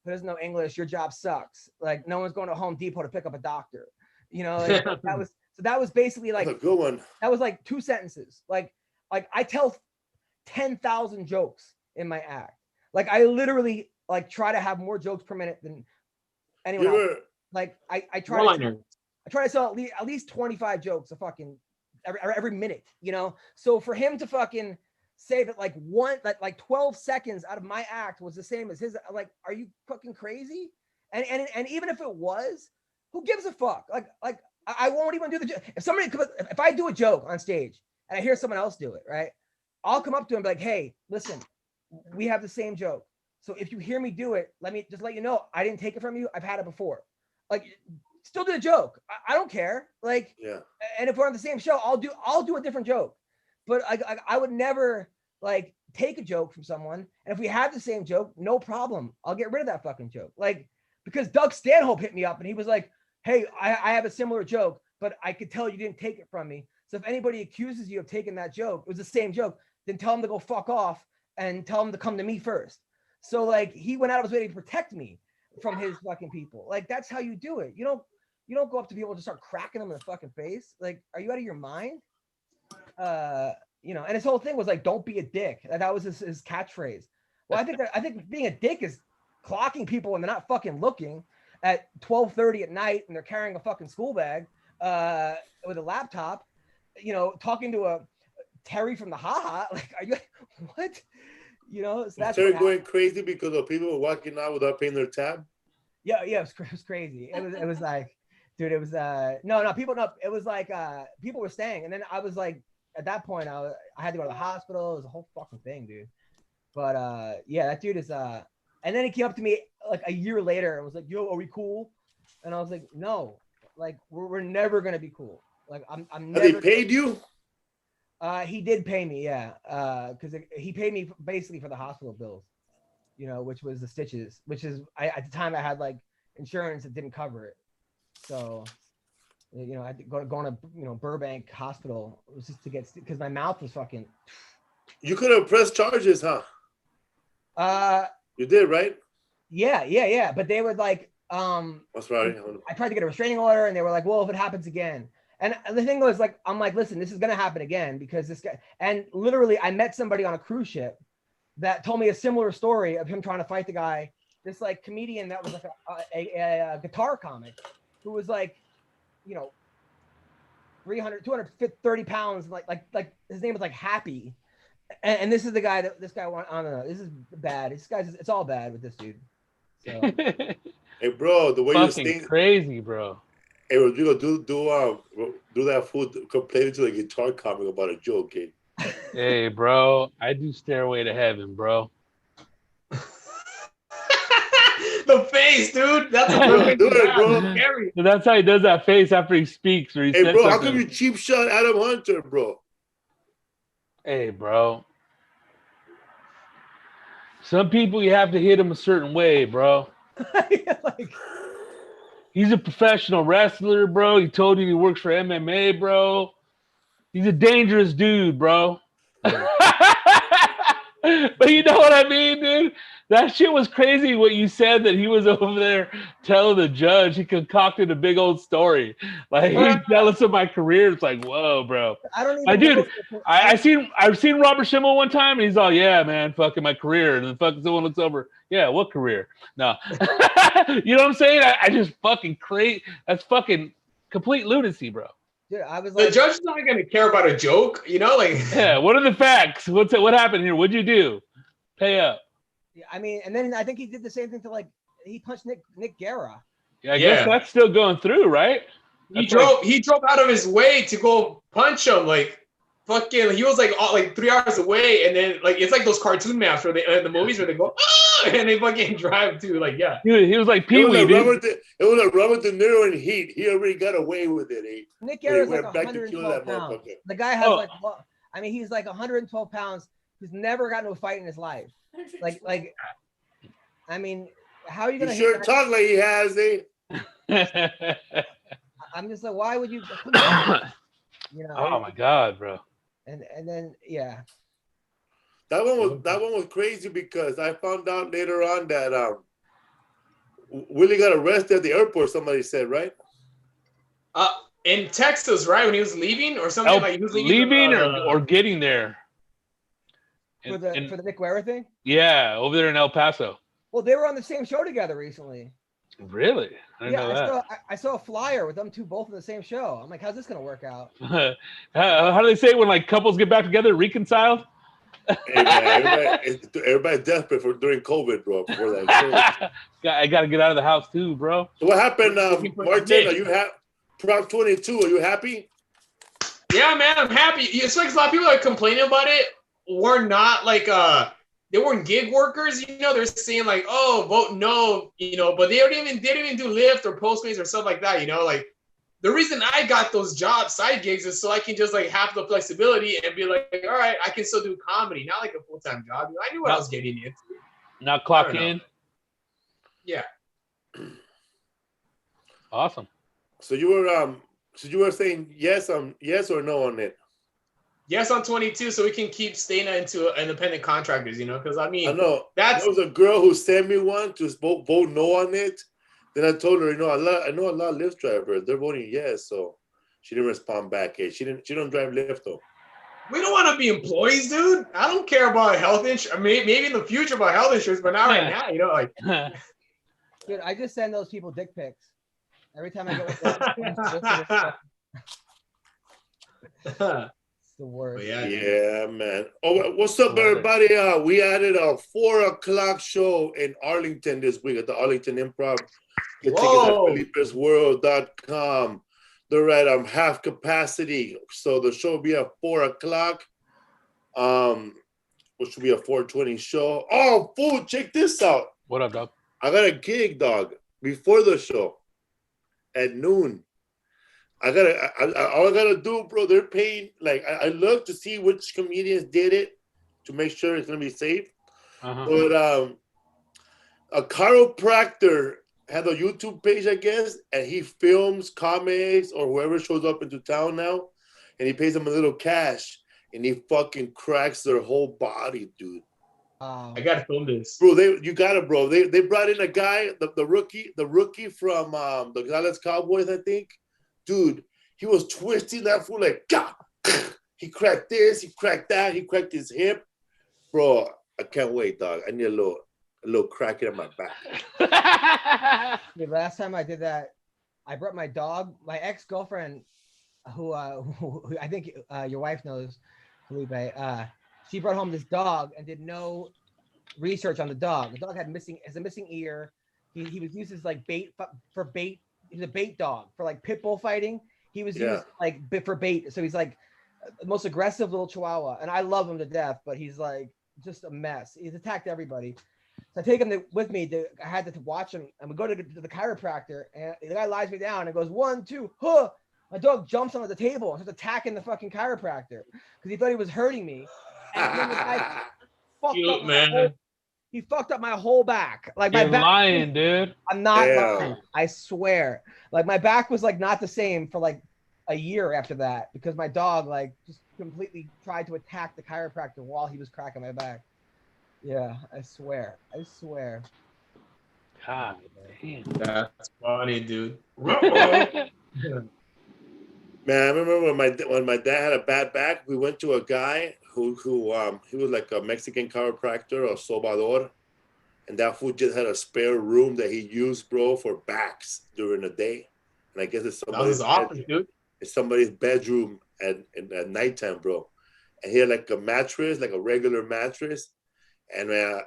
who doesn't know English, your job sucks. Like no one's going to Home Depot to pick up a doctor. Like, that was basically like That's a good one. That was like 2 sentences. Like I tell 10,000 jokes in my act. Like I literally like try to have more jokes per minute than anyone else. Like I try to sell at least 25 jokes a fucking every minute, So for him to fucking say that like 12 seconds out of my act was the same as his, like, are you fucking crazy? And even if it was, who gives a fuck? Like I won't even do the joke. If I do a joke on stage and I hear someone else do it, right? I'll come up to him and be like, hey, listen, we have the same joke. So if you hear me do it, let me just let you know I didn't take it from you. I've had it before. Like, still do the joke. I don't care. Like, yeah. And if we're on the same show, I'll do a different joke. But I would never like take a joke from someone. And if we have the same joke, no problem. I'll get rid of that fucking joke. Like, because Doug Stanhope hit me up and he was like, hey, I have a similar joke, but I could tell you didn't take it from me. So if anybody accuses you of taking that joke, it was the same joke, then tell them to go fuck off and tell them to come to me first. So like he went out of his way to protect me from his fucking people. Like that's how you do it. You don't go up to people and just start cracking them in the fucking face. Like, are you out of your mind? And his whole thing was like, don't be a dick. That was his catchphrase. Well, I think being a dick is clocking people when they're not fucking looking at 12:30 at night and they're carrying a fucking school bag with a laptop, talking to a Terry from the Ha-Ha. Like, are you what? So that's Terry going crazy because of people walking out without paying their tab. Yeah, it was crazy. It was like, dude, it was no people. No, it was like people were staying, and then I was like, at that point, I had to go to the hospital. It was a whole fucking thing, dude. But yeah, that dude is and then he came up to me like a year later and was like, "Yo, are we cool?" And I was like, "No, like we're never gonna be cool. Like I'm never." Have they paid you? He did pay me, yeah. Because he paid me basically for the hospital bills, which was the stitches. Which is at the time I had like insurance that didn't cover it, so I had to go to Burbank Hospital just to get because my mouth was fucking. You could have pressed charges, huh? You did, right? Yeah. But they would like, That's right. I tried to get a restraining order, and they were like, "Well, if it happens again." And the thing was, like, I'm like, "Listen, this is gonna happen again because this guy." And literally, I met somebody on a cruise ship that told me a similar story of him trying to fight the guy. This like comedian that was like a guitar comic, who was like, 230 pounds, like his name was like Happy. And this is the guy this guy I don't know. This is bad. It's all bad with this dude. So. Hey, bro, the way you sing, crazy, bro. Hey, Rodrigo, do that fool complaining to the guitar comic about a joke, eh? Hey, bro, I do Stairway to Heaven, bro. The face, dude. That's a perfect do it, bro. So that's how he does that face after he speaks. Or he hey, says bro, something. how come you cheap shot Adam Hunter, bro? Hey, bro. Some people you have to hit them a certain way, bro. He's a professional wrestler, bro. He told you he works for MMA, bro. He's a dangerous dude, bro. But you know what I mean, dude? That shit was crazy what you said, that he was over there telling the judge. He concocted a big old story. Like, he's jealous of my career. It's like, whoa, bro. I don't even I've seen Robert Schimmel one time, and he's all, yeah, man, fucking my career. And then fucking someone looks over, yeah, what career? No. You know what I'm saying? I just fucking crazy. That's fucking complete lunacy, bro. Dude, I was like, the judge is not gonna care about a joke, like. Yeah, what are the facts? What happened here? What'd you do? Pay up. Yeah, I mean, and then I think he did the same thing to he punched Nick Guerra. Yeah, I guess that's still going through, right? He drove out of his way to go punch him, fucking. He was like 3 hours away, and then it's like those cartoon maps where the movies where they go and they fucking drive to yeah. He was like Pee Wee. It was like Robert De Niro in Heat. He already got away with it. Nick Guerra's like 112 pounds. The guy has he's like 112 pounds. Who's never gotten to a fight in his life. I mean, how are you gonna? He sure talk like he has, I'm just like, why would you? Oh my god, bro. And then that one was crazy because I found out later on that Willie got arrested at the airport. Somebody said, right? In Texas, right, when he was leaving or something, he was leaving or getting there. For the Nick Guerra thing? Yeah, over there in El Paso. Well, they were on the same show together recently. Really? I didn't know that. I saw a flyer with them two both in the same show. I'm like, how's this gonna work out? How do they say when couples get back together, reconciled? Hey, man, everybody's desperate during COVID, bro. Before that, I got to get out of the house too, bro. So what happened, Martin? Are you happy? Prop 22. Are you happy? Yeah, man, I'm happy. It's like a lot of people are complaining about it. Were not they weren't gig workers, they're saying oh, vote no, but they didn't even do Lyft or Postmates or stuff like that, the reason I got those jobs, side gigs, is so I can just have the flexibility and be like, all right, I can still do comedy, not like a full-time job. I knew what I was getting into. Not clock in. Yeah. Awesome. So you were saying yes or no on it? Yes on 22, so we can keep staying into independent contractors, because I know there was a girl who sent me one to vote no on it. Then I told her, I know a lot of Lyft drivers, they're voting yes, so she didn't respond back. She don't drive Lyft though. We don't want to be employees, dude. I don't care about health insurance. Maybe in the future about health insurance, but not right now. Dude, I just send those people dick pics every time I get with them. The worst. Yeah, man. Oh, what's up, everybody? We added a 4:00 show in Arlington this week at the Arlington Improv. Get tickets at FelipeSworld.com. They're at half capacity, so the show will be at 4:00. Which will be a 4:20 show. Oh, fool! Check this out. What up, dog? I got a gig, dog, before the show at noon. All I gotta do, bro, they're paying, I look to see which comedians did it to make sure it's gonna be safe. But a chiropractor had a YouTube page, I guess, and he films comics or whoever shows up into town now, and he pays them a little cash. and he fucking cracks their whole body, dude. I gotta film this, bro. You got it, bro. They brought in a guy, the rookie from the Dallas Cowboys, I think. Dude, he was twisting that fool like, God. He cracked this, he cracked that, he cracked his hip, bro. I can't wait, dog. I need a little cracking in my back. The last time I did that, I brought my dog, my ex-girlfriend, who I think your wife knows, Felipe. She brought home this dog and did no research on the dog. The dog has a missing ear. He was used as like bait for bait. He's a bait dog for like pit bull fighting. He was used like for bait. So he's like the most aggressive little Chihuahua, and I love him to death. But he's like just a mess. He's attacked everybody. So I take him with me. I had to watch him, and we go to the chiropractor, and the guy lies me down and goes 1, 2, huh. My dog jumps onto the table and starts attacking the fucking chiropractor because he thought he was hurting me. And then the guy he fucked up my whole back. Like my back. Lying, dude. I'm not lying. I swear. Like my back was like not the same for like a year after that because my dog like just completely tried to attack the chiropractor while he was cracking my back. Yeah, I swear. God damn. That's funny, dude. Man, I remember when my dad had a bad back, we went to a guy who he was like a Mexican chiropractor or sobador, and that fool just had a spare room that he used, bro, for backs during the day. And I guess it's somebody's bedroom at nighttime, bro. And he had like a mattress, like a regular mattress. And I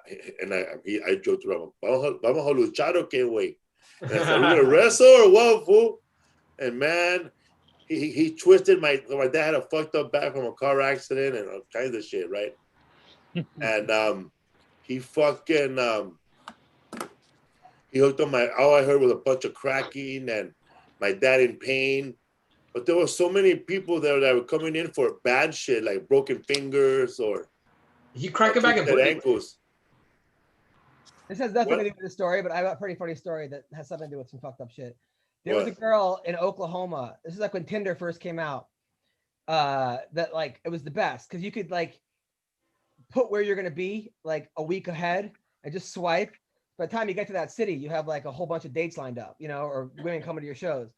joked around, vamos a luchar o qué, güey? And I said, are we gonna wrestle or what, fool? And man, he twisted my dad had a fucked up back from a car accident and all kinds of shit, right? And he fucking he hooked up all I heard was a bunch of cracking and my dad in pain. But there were so many people there that were coming in for bad shit, like broken fingers or he cracked it back and ankles. This has nothing to do with the story, but I got a pretty funny story that has something to do with some fucked up shit. There was a girl in Oklahoma. This is like when Tinder first came out. That like it was the best because you could like put where you're gonna be like a week ahead and just swipe. By the time you get to that city, you have like a whole bunch of dates lined up, you know, or women coming to your shows.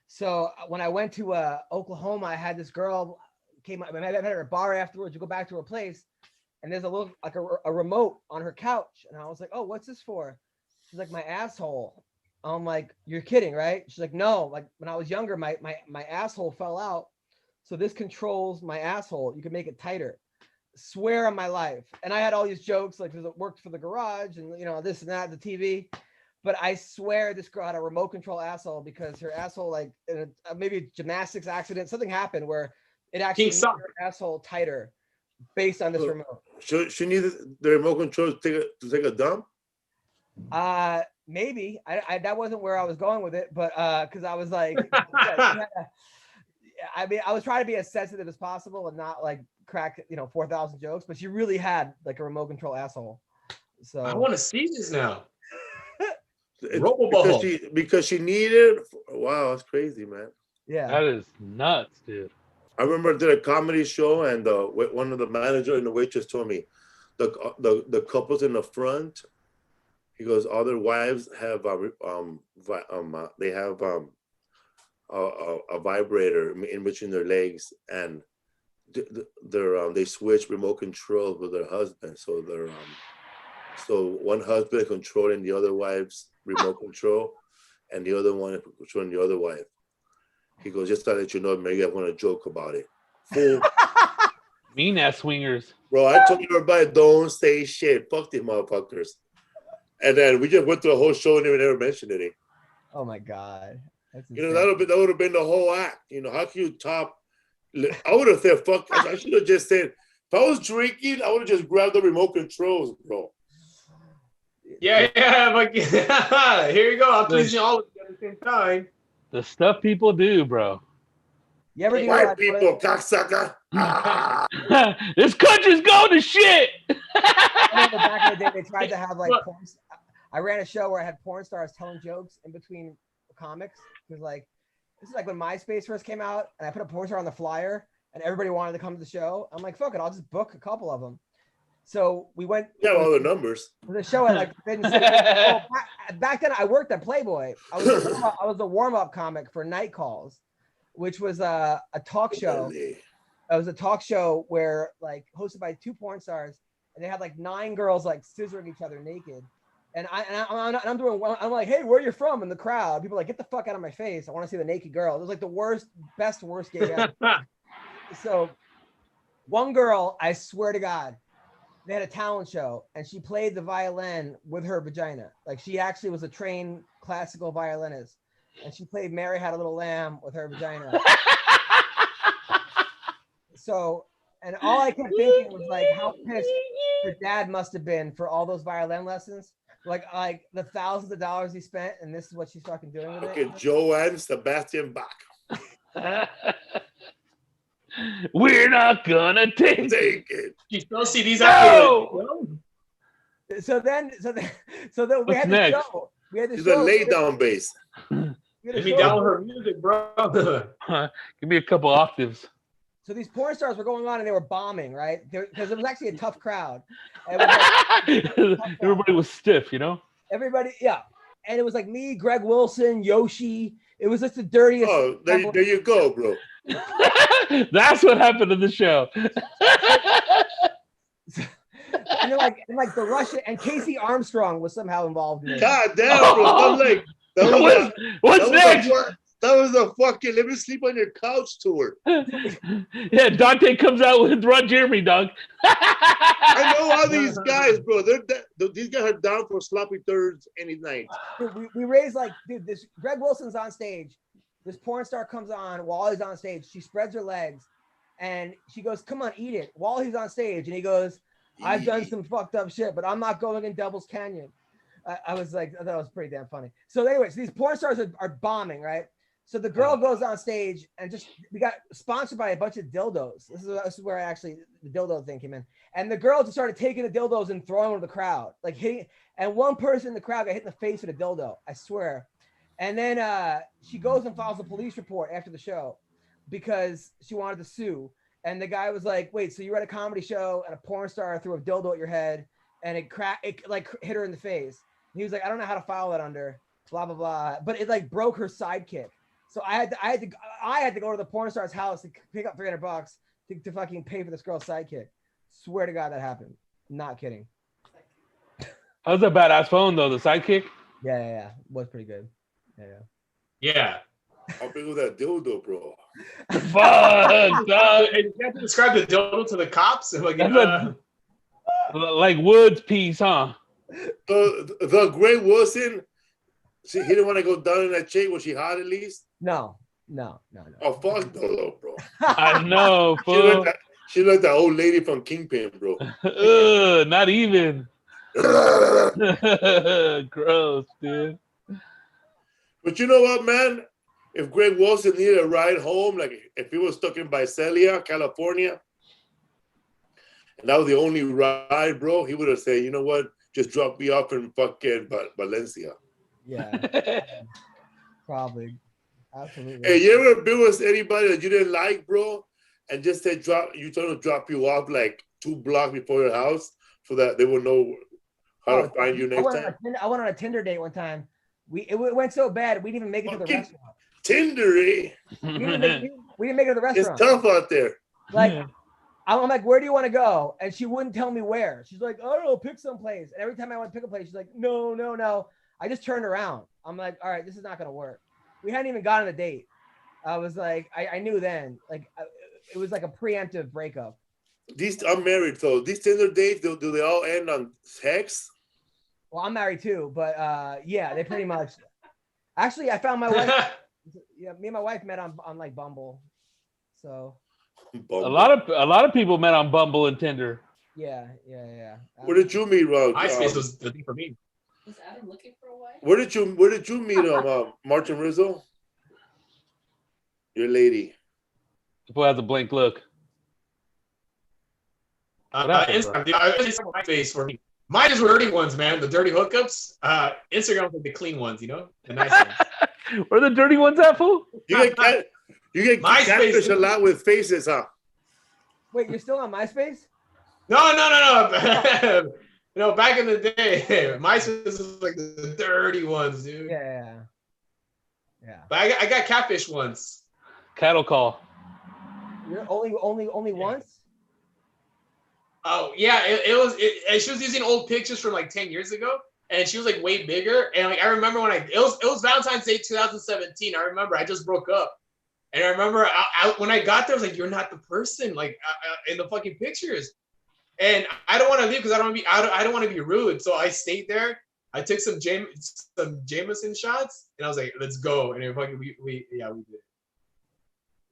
So when I went to Oklahoma, I had this girl came up. I met her at a bar afterwards. You go back to her place, and there's a little like a remote on her couch, and I was like, "Oh, what's this for?" She's like, "My asshole." I'm like, "You're kidding, right?" She's like, "No, like when I was younger, my asshole fell out. So this controls my asshole. You can make it tighter." Swear on my life. And I had all these jokes, like it worked for the garage and, you know, this and that, the TV. But I swear this girl had a remote control asshole because her asshole, like in maybe a gymnastics accident, something happened where it actually made her asshole tighter based on this remote. She needed the remote control to take a dump? Maybe. I that wasn't where I was going with it, but because I was like, I mean, I was trying to be as sensitive as possible and not like crack, 4,000 jokes, but she really had like a remote control asshole. So I want to see this now. because she needed. Wow, that's crazy, man. Yeah, that is nuts, dude. I remember I did a comedy show and one of the manager and the waitress told me the couples in the front. He goes, all their wives have they have a vibrator in between their legs, and they switch remote control with their husband. So so one husband controlling the other wife's remote control, and the other one controlling the other wife. He goes, just to let you know, maybe I want to joke about it. Mean ass swingers. Bro, I told everybody, don't say shit. Fuck these motherfuckers. And then we just went through the whole show and never mentioned it. Oh my God. That's that would have been the whole act. How can you top? I would have said, fuck. I should have just said, if I was drinking, I would have just grabbed the remote controls, bro. Yeah, like, here you go. I'm pleasing all of you at the same time. The stuff people do, bro. You ever do white people, cocksucker? This country's going to shit. I remember back in the day, they tried to have like porn. I ran a show where I had porn stars telling jokes in between comics. It was like, this is like when MySpace first came out, and I put a porn star on the flyer, and everybody wanted to come to the show. I'm like, fuck it, I'll just book a couple of them. So we went. Yeah, all the numbers. The show at like back then I worked at Playboy. I was a warm-up comic for Night Calls, which was a talk show. It was a talk show where like hosted by 2 porn stars, and they had like 9 girls like scissoring each other naked. And I'm like, hey, where are you from? In the crowd, people are like, get the fuck out of my face. I want to see the naked girl. It was like the worst gig ever. So one girl, I swear to God, they had a talent show and she played the violin with her vagina. Like she actually was a trained classical violinist, and she played Mary Had a Little Lamb with her vagina. So, and all I kept thinking was like how pissed her dad must have been for all those violin lessons. Like the thousands of dollars he spent, and this is what she's fucking doing with it. Joanne Sebastian Bach. We're not gonna take it. You still see these No! So then we had the show. We had the She's show. a lay down bass. Let me down her music, bro. Give me a couple octaves. So these porn stars were going on and they were bombing, right? Because it was actually a tough crowd. Everybody was stiff, you know? Everybody, yeah. And it was like me, Greg Wilson, Yoshi. It was just the dirtiest. Oh, there you go, bro. That's what happened in the show. and like the Russian and Casey Armstrong was somehow involved in it. God damn, bro. I'm like, what's next? That was a fucking let me sleep on your couch tour. Yeah, Dante comes out with Ron Jeremy, dog. I know all these guys, bro. These guys are down for sloppy thirds any night. Dude, we raised like, dude, this Greg Wilson's on stage. This porn star comes on while he's on stage. She spreads her legs and she goes, come on, eat it, while he's on stage. And he goes, I've done some fucked up shit, but I'm not going in Devil's Canyon. I was like, I thought it was pretty damn funny. So anyways, these porn stars are bombing, right? So the girl goes on stage and we got sponsored by a bunch of dildos. This is where actually the dildo thing came in. And the girl just started taking the dildos and throwing them to the crowd, like hitting. And one person in the crowd got hit in the face with a dildo, I swear. And then she goes and files a police report after the show because she wanted to sue. And the guy was like, wait, so you were at a comedy show and a porn star threw a dildo at your head and it like hit her in the face. And he was like, I don't know how to file that under, blah, blah, blah. But it like broke her sidekick. So I had to go to the porn star's house to pick up $300 to fucking pay for this girl's sidekick. Swear to God that happened. Not kidding. That was a badass phone though, the sidekick. Yeah. Was pretty good. Yeah. How big was that dildo, bro? Fuck, dog. You have to describe the dildo to the cops. Like, like Wood's piece, huh? The Greg Wilson, he didn't want to go down in that chick. Was she hot at least? No. Oh, fuck no, bro. I know, fool. She looked that old lady from Kingpin, bro. Not even. Gross, dude. But you know what, man? If Greg Wilson needed a ride home, like if he was stuck in Visalia, California, and that was the only ride, bro, he would have said, you know what? Just drop me off in fucking Valencia. Yeah. Probably. Absolutely. Hey, you ever been with anybody that you didn't like, bro, and just said you told them to drop you off like 2 blocks before your house so that they will know how to find you next time? I went on a Tinder date one time. It went so bad we didn't even make it to the restaurant. Tinder, eh? We didn't make it to the restaurant. It's tough out there. Like, I'm like, where do you want to go? And she wouldn't tell me where. She's like, I don't know, pick some place. And every time I went to pick a place, she's like, no. I just turned around. I'm like, all right, this is not going to work. We hadn't even gotten a date. I was like, I knew then. Like, it was like a preemptive breakup. I'm married, so these Tinder dates, do they all end on sex? Well, I'm married too, but yeah, they pretty much. Actually, I found my wife. Yeah, me and my wife met on like Bumble. So Bumble. A lot of people met on Bumble and Tinder. Yeah. Where did you meet, Rob? MySpace was the thing for me. Was Adam looking for a wife? Where did you meet Martin Rizzo? Your lady. People has a blank look. Instagram, MySpace for me. Mine is dirty ones, man. The dirty hookups. Instagram was the clean ones, you know, the nice ones. Where are the dirty ones at, fool? You get catfish a lot with faces, huh? Wait, you're still on MySpace? No. No, back in the day, MySpace was like the dirty ones, dude. Yeah. But I got catfish once. Cattle call. You're only once? Oh yeah, and she was using old pictures from like 10 years ago, and she was like way bigger. And like I remember when it was Valentine's Day 2017. I remember I just broke up, and I remember when I got there, I was like, "You're not the person like in the fucking pictures." And I don't want to leave because I don't want to be rude. So I stayed there. I took some Jameson shots, and I was like, "Let's go!" And we did.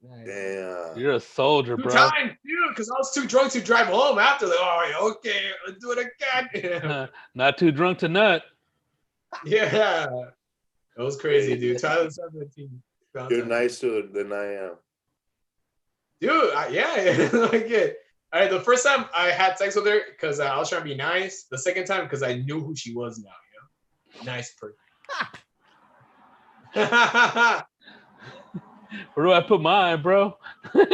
Nice. Damn. You're a soldier, Two bro. times, dude, because I was too drunk to drive home after. Like, oh, okay, let's do it again. Not too drunk to nut. Yeah, it was crazy, dude. 2017. You're nicer than I am. Dude. Yeah, like it. All right, the first time I had sex with her because I was trying to be nice. The second time because I knew who she was now. You know, nice person. Where do I put mine, bro? Where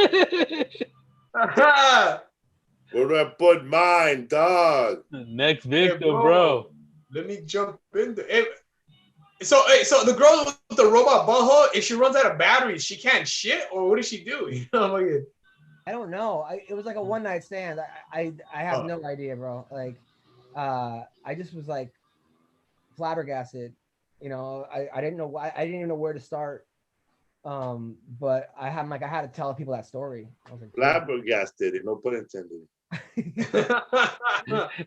do I put mine, dog? Next victim, Hey, bro. Let me jump in there. So the girl with the robot butthole, if she runs out of batteries, she can't shit, or what does she do? You know, like, I don't know. It was like a one night stand. I have no idea, bro. Like, I just was like flabbergasted. You know, I didn't know why. I didn't even know where to start. But I had to tell people that story. I was like, Flabbergasted, no pun intended.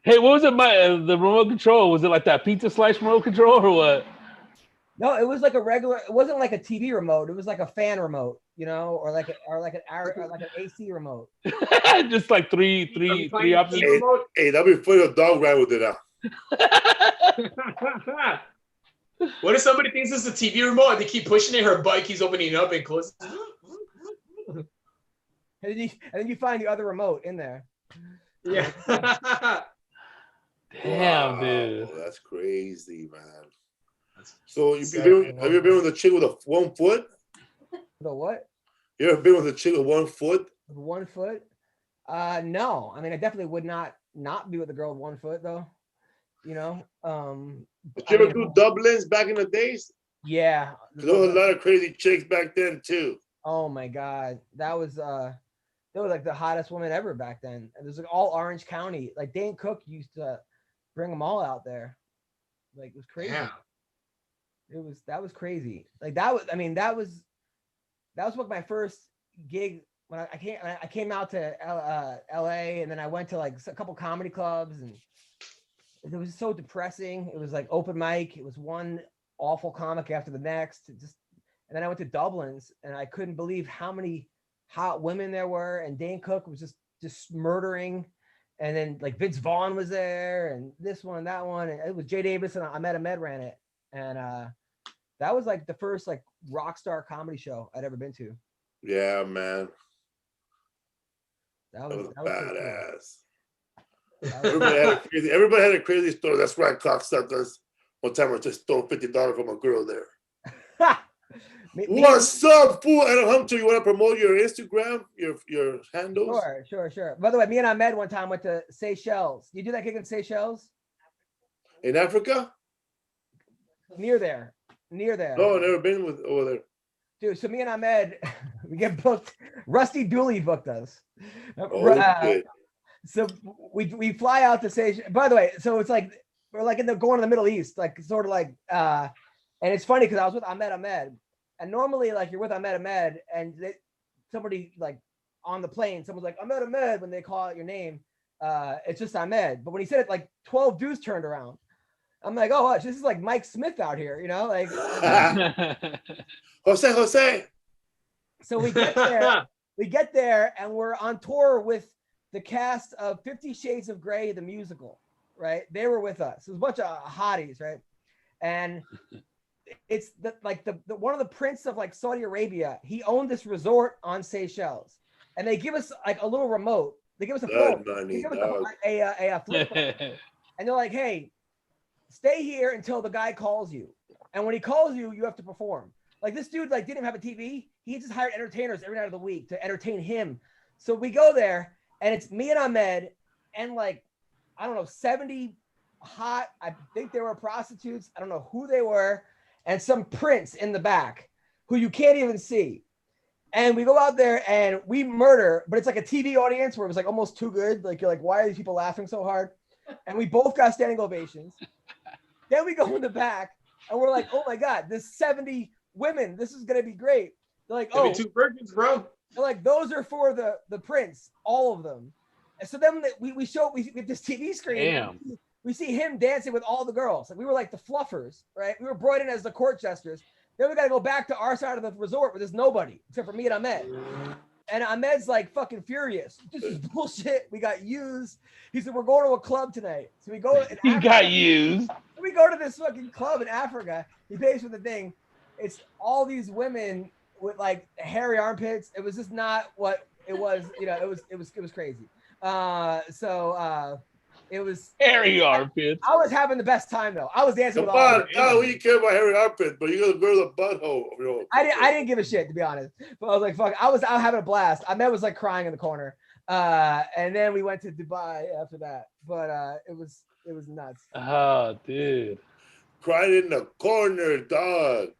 Hey, what was it? The remote control? Was it like that pizza slice remote control or what? No, it was like a regular. It wasn't like a TV remote. It was like a fan remote, you know, or like an AC remote. Just like three options. Hey, that'd be funny. A dog ran with it out. What if somebody thinks it's a TV remote and they keep pushing it, her butt keeps opening up and closing? And then you find the other remote in there. Yeah. Damn, Wow, dude. that's crazy, man. So have you been with a chick with a 1 foot? The what? You ever been with a chick with 1 foot? 1 foot? No. I mean, I definitely would not be with a girl with 1 foot though. You know. Did you ever do doublings back in the days? Yeah. There was a lot of crazy chicks back then too. Oh my God, that was like the hottest woman ever back then. And it was like all Orange County. Like Dane Cook used to bring them all out there. Like it was crazy. Yeah. That was crazy. Like that was what my first gig when I came out to LA, and then I went to like a couple comedy clubs, and it was so depressing. It was like open mic. It was one awful comic after the next. And then I went to Dublin's, and I couldn't believe how many hot women there were. And Dane Cook was just murdering. And then like Vince Vaughn was there, and this one, that one, and it was Jay Davis and Ahmed Ahmed ran it. And that was like the first like rock star comedy show I'd ever been to. Yeah, man. That was badass. Cool. Everybody had a crazy story. That's why cocksuckers. One time I just stole $50 from a girl there. What's up, fool? Adam Hunter, you want to promote your Instagram, your handles? Sure. By the way, me and Ahmed one time went to Seychelles. You do that gig in Seychelles? In Africa? Near there. No, I've never been over there. Dude, so me and Ahmed, we get booked. Rusty Dooley booked us. Okay. So we fly out to Seychelles. By the way, so it's like we're like going to the Middle East, like sort of like and it's funny because I was with Ahmed, and normally like you're with Ahmed, and somebody like on the plane, someone's like Ahmed when they call out your name, it's just Ahmed. But when he said it, like 12 dudes turned around. I'm like, oh, this is like Mike Smith out here, you know, like Jose. So we get there, and we're on tour with the cast of 50 Shades of Grey, the musical, right? They were with us. It was a bunch of hotties, right? And it's the one of the prince of like Saudi Arabia. He owned this resort on Seychelles, and they give us like a little remote. They give us a phone. They give us a flip phone. And they're like, hey, stay here until the guy calls you. And when he calls you, you have to perform. Like this dude like didn't have a TV. He just hired entertainers every night of the week to entertain him. So we go there, and it's me and Ahmed and like, I don't know, 70 hot, I think they were prostitutes. I don't know who they were, and some prince in the back who you can't even see. And we go out there and we murder, but it's like a TV audience where it was like almost too good. Like, you're like, why are these people laughing so hard? And we both got standing ovations. Then we go in the back and we're like, oh my God, this 70 women, this is going to be great. They're like, oh, 2 virgins, bro. They're like, those are for the prince, all of them. And so then we have this TV screen. Damn. We see him dancing with all the girls. Like, we were like the fluffers, right? We were brought in as the court jesters. Then we got to go back to our side of the resort where there's nobody except for me and Ahmed. And Ahmed's like fucking furious. This is bullshit. We got used. He said, we're going to a club tonight. So we go. He got used. We go to this fucking club in Africa. He pays for the thing. It's all these women with like hairy armpits. It was just not what it was. You know, it was crazy. It was hairy armpits. I was having the best time though. I was dancing with all of them. We didn't care about hairy armpits, but you gotta go to the butthole. You know. I didn't give a shit, to be honest. But I was like, fuck. I was having a blast. Ahmed was like crying in the corner. And then we went to Dubai after that. But it was nuts. Oh, dude. Crying in the corner, dog.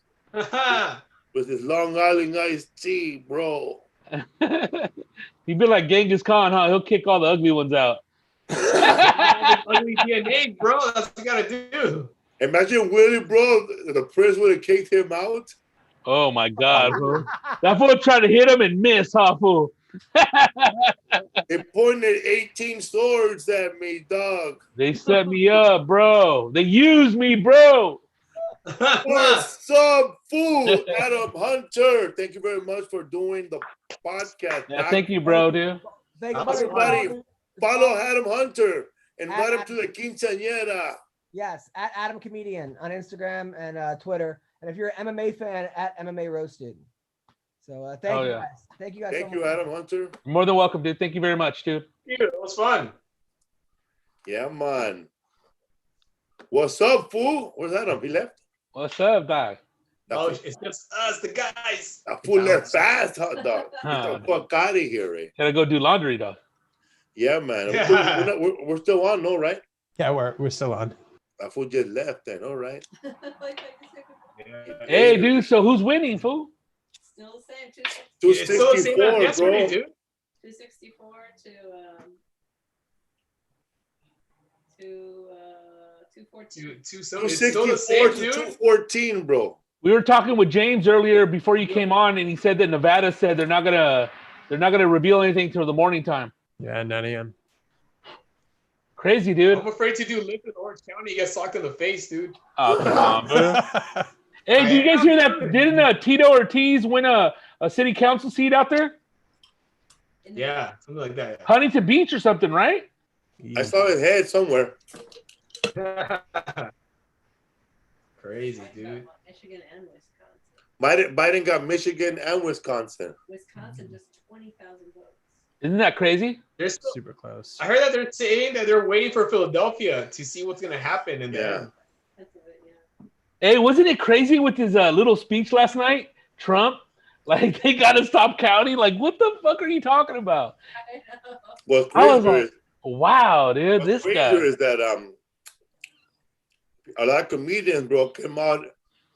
With his Long Island iced tea, bro. He'd be like Genghis Khan, huh? He'll kick all the ugly ones out. Ugly DNA, bro. That's what you gotta do. Imagine Willie, bro. The prince would have kicked him out. Oh my God, bro. That fool tried to hit him and miss, huh, fool? They pointed 18 swords at me, dog. They set me up, bro. They used me, bro. What's up, fool? Adam Hunter. Thank you very much for doing the podcast. Yeah, thank you, bro, dude. Thank you, everybody. Follow Adam Hunter. Invite him to the quinceañera. Yes, at Adam Comedian on Instagram and Twitter. And if you're an MMA fan, at MMA Roasted. So thank you guys. Thank you guys. Thank you, Adam Hunter. You're more than welcome, dude. Thank you very much, dude. Dude, it was fun. Yeah, man. What's up, fool? Where's Adam? He left? What's up, dog? Oh, it's just us, the guys. That fool left fast, hot dog. Get the fuck out of here, eh? Gotta go do laundry, dog. Yeah, man. Yeah. We're still on, no, right? Yeah, we're still on. That fool just left then, all right. Hey, dude, so who's winning, fool? Still the same, 264, bro. 264 to 214. 264 to 214, bro. We were talking with James earlier before you came on, and he said that Nevada said they're not gonna reveal anything till the morning time. Yeah, 9 a.m. Crazy, dude. I'm afraid to do lift in Orange County. You get socked in the face, dude. Oh, come on, bro. Hey, did you guys hear that? Didn't Tito Ortiz win a city council seat out there? Yeah, something like that. Huntington Beach or something, right? I saw his head somewhere. Crazy, dude. Michigan and Wisconsin. Biden got Michigan and Wisconsin. Wisconsin just 20,000 votes. Isn't that crazy? They're still super close. I heard that they're saying that they're waiting for Philadelphia to see what's going to happen in there. Hey, wasn't it crazy with his little speech last night? Trump, like, they got to stop counting. Like, what the fuck are you talking about? What's I was crazy like, wow, dude, this guy. is that a lot of comedians, bro, came out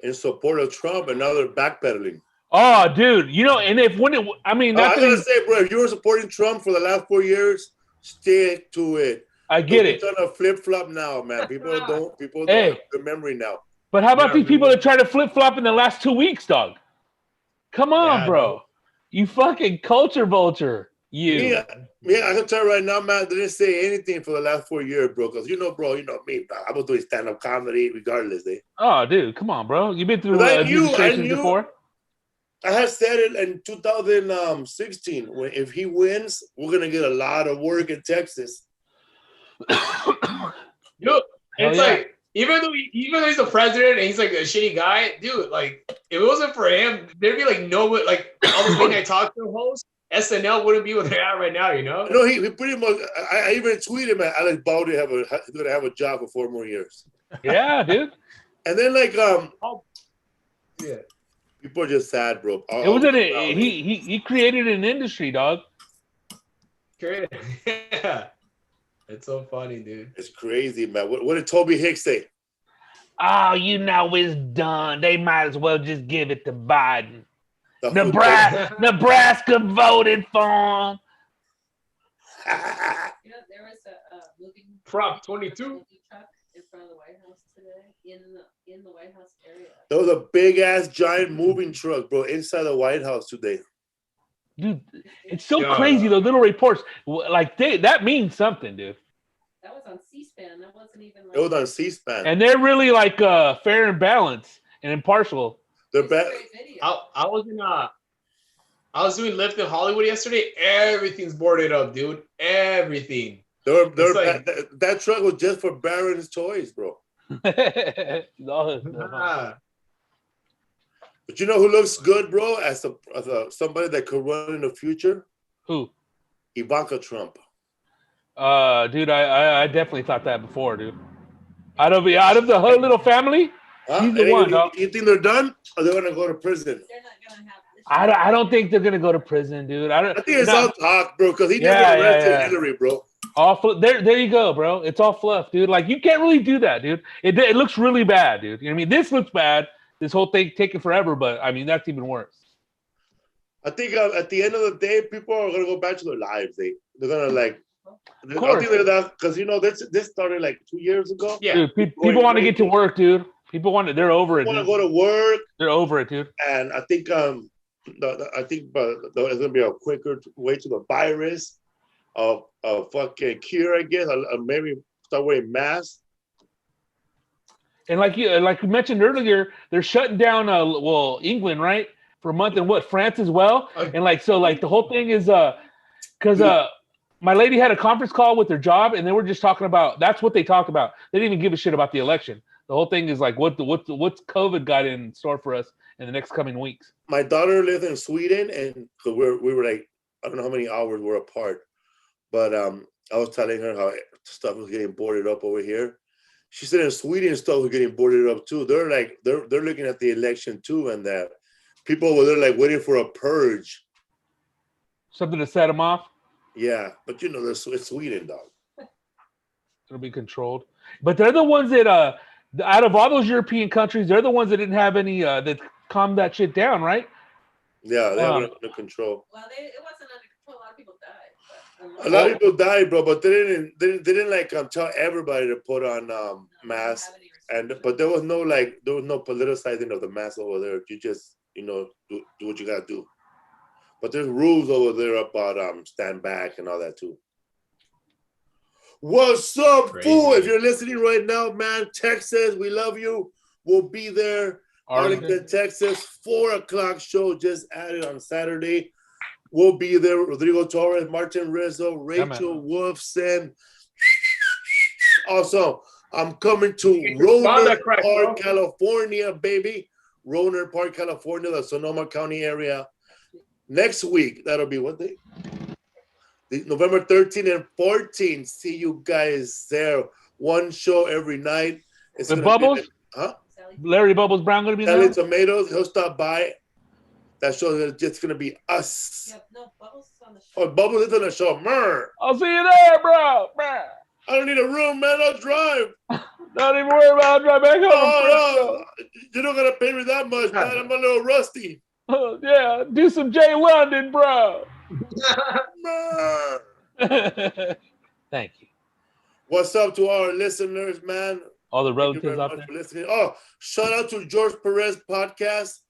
in support of Trump, and now they're backpedaling. Oh, dude, you know, and if when it, I mean, I gotta say, bro, if you were supporting Trump for the last 4 years, stick to it. I get it. It's on a flip flop now, man. People don't Hey. have the memory now. But how about these people that try to flip flop in the last 2 weeks, dog? Come on, bro. You fucking culture vulture. You. Yeah, I can tell you right now, man, they didn't say anything for the last 4 years, bro. Because bro, you know me, I was doing stand-up comedy regardless, eh? Oh, dude, come on, bro. You've been through administrations before. I had said it in 2016. If he wins, we're gonna get a lot of work in Texas. Dude, it's like even though he's the president and he's like a shitty guy, dude. Like if it wasn't for him, there'd be like no like all the late night talk show hosts. SNL wouldn't be where they're at right now, you know. No, he pretty much. I even tweeted, man, Alex Baldwin he's gonna have a job for 4 more years. Yeah, dude. And then like yeah. People are just sad, bro. It was he created an industry, dog. crazy. Yeah. It's so funny, dude. It's crazy, man. What did Toby Hicks say? Oh, you know it's done. They might as well just give it to Biden. The Nebraska voted for him. You know, there was a moving Prop 22 moving truck in front of the White House today, in the White House area. There was a big ass giant moving truck, bro, inside the White House today. Dude, it's so crazy, those little reports. Like, that means something, dude. That was on C-SPAN. That wasn't even like... It was on C-SPAN. And they're really, like, fair and balanced and impartial. They're bad. I was doing Lyft in Hollywood yesterday. Everything's boarded up, dude. Everything. That truck was just for Barron's toys, bro. No. But you know who looks good, bro? As somebody that could run in the future? Who? Ivanka Trump. Dude, I definitely thought that before, dude. Out of the whole little family, she's the one. You think they're done, or they're gonna go to prison? They're not gonna have this. I don't think they're gonna go to prison, dude. I think it's all talk, bro. Because he never arrested Hillary, bro. There you go, bro. It's all fluff, dude. Like, you can't really do that, dude. It looks really bad, dude. You know what I mean? This looks bad. This whole thing taking forever, but I mean that's even worse. I think at the end of the day, people are gonna go back to their lives. They're gonna like. I think they're because you know this started like 2 years ago. Yeah, dude, people want to get to work, dude. They're over it. Want to go to work. They're over it, dude. And I think there's gonna be a quicker way to the virus, of fucking cure, I guess. Maybe start wearing masks. And like you mentioned earlier, they're shutting down England, right, for a month, and France as well. And the whole thing is because my lady had a conference call with their job, and they were just talking about, that's what they talked about. They didn't even give a shit about the election. The whole thing is like what's COVID got in store for us in the next coming weeks. My daughter lives in Sweden, and we were like, I don't know how many hours we're apart, but I was telling her how stuff was getting boarded up over here. She said in Sweden stuff was getting boarded up too. They're looking at the election too, and that people were there like waiting for a purge. Something to set them off. Yeah, but you know, it's Sweden, dog. It'll be controlled. But they're the ones that, out of all those European countries, they're the ones that didn't have any, that calmed that shit down, right? Yeah, they have it under control. Well, it wasn't under control. A lot of people died. A lot of people died, bro, but they didn't like tell everybody to put on masks. But there was no politicizing of the mask over there. You just, you know, do what you gotta do. But there's rules over there about stand back and all that too. What's up, fool? If you're listening right now, man, Texas, we love you. We'll be there. Arlington, Texas, 4:00 show just added on Saturday. We'll be there. Rodrigo Torres, Martin Rizzo, Rachel Wolfson. Also, I'm coming to Rohnert Park, California, baby. Rohnert Park, California, the Sonoma County area. Next week, that'll be what day? November 13 and 14. See you guys there. One show every night. It's the Bubbles? Larry Bubbles Brown going to be there? Sally Tomatoes, he'll stop by. That show is just going to be us. Yeah, no, Bubbles is on the show. Oh, Bubbles is on the show. Murr. I'll see you there, bro. Murr. I don't need a room, man. I'll drive. Don't even worry about it. I'll drive back home. Oh, no. You're not going to pay me that much, man. I'm a little rusty. Yeah, do some Jay London, bro. Thank you. What's up to our listeners, man? All the relatives out there. Listening. Oh, shout out to George Perez podcast,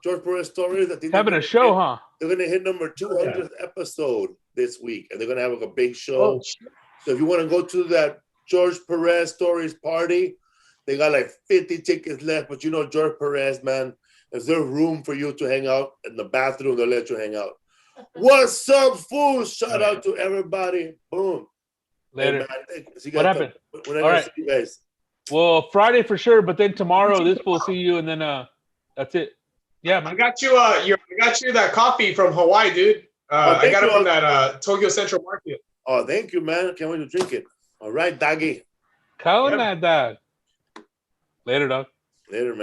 George Perez Stories. I think having a show, huh? They're gonna hit number 200th episode this week, and they're gonna have a big show. So if you want to go to that George Perez Stories party, they got like 50 tickets left. But you know George Perez, man. Is there room for you to hang out in the bathroom? They'll let you hang out. What's up, fools? Shout out to everybody. Boom. Later. Hey, what happened? When I see you guys. Well, Friday for sure, but then tomorrow we'll see you, and then that's it. Yeah, man. I got you. I got you that coffee from Hawaii, dude. I got it from that Tokyo Central Market. Oh, thank you, man. Can't wait to drink it. All right, doggy. Calling that dog. Later, dog. Later, man.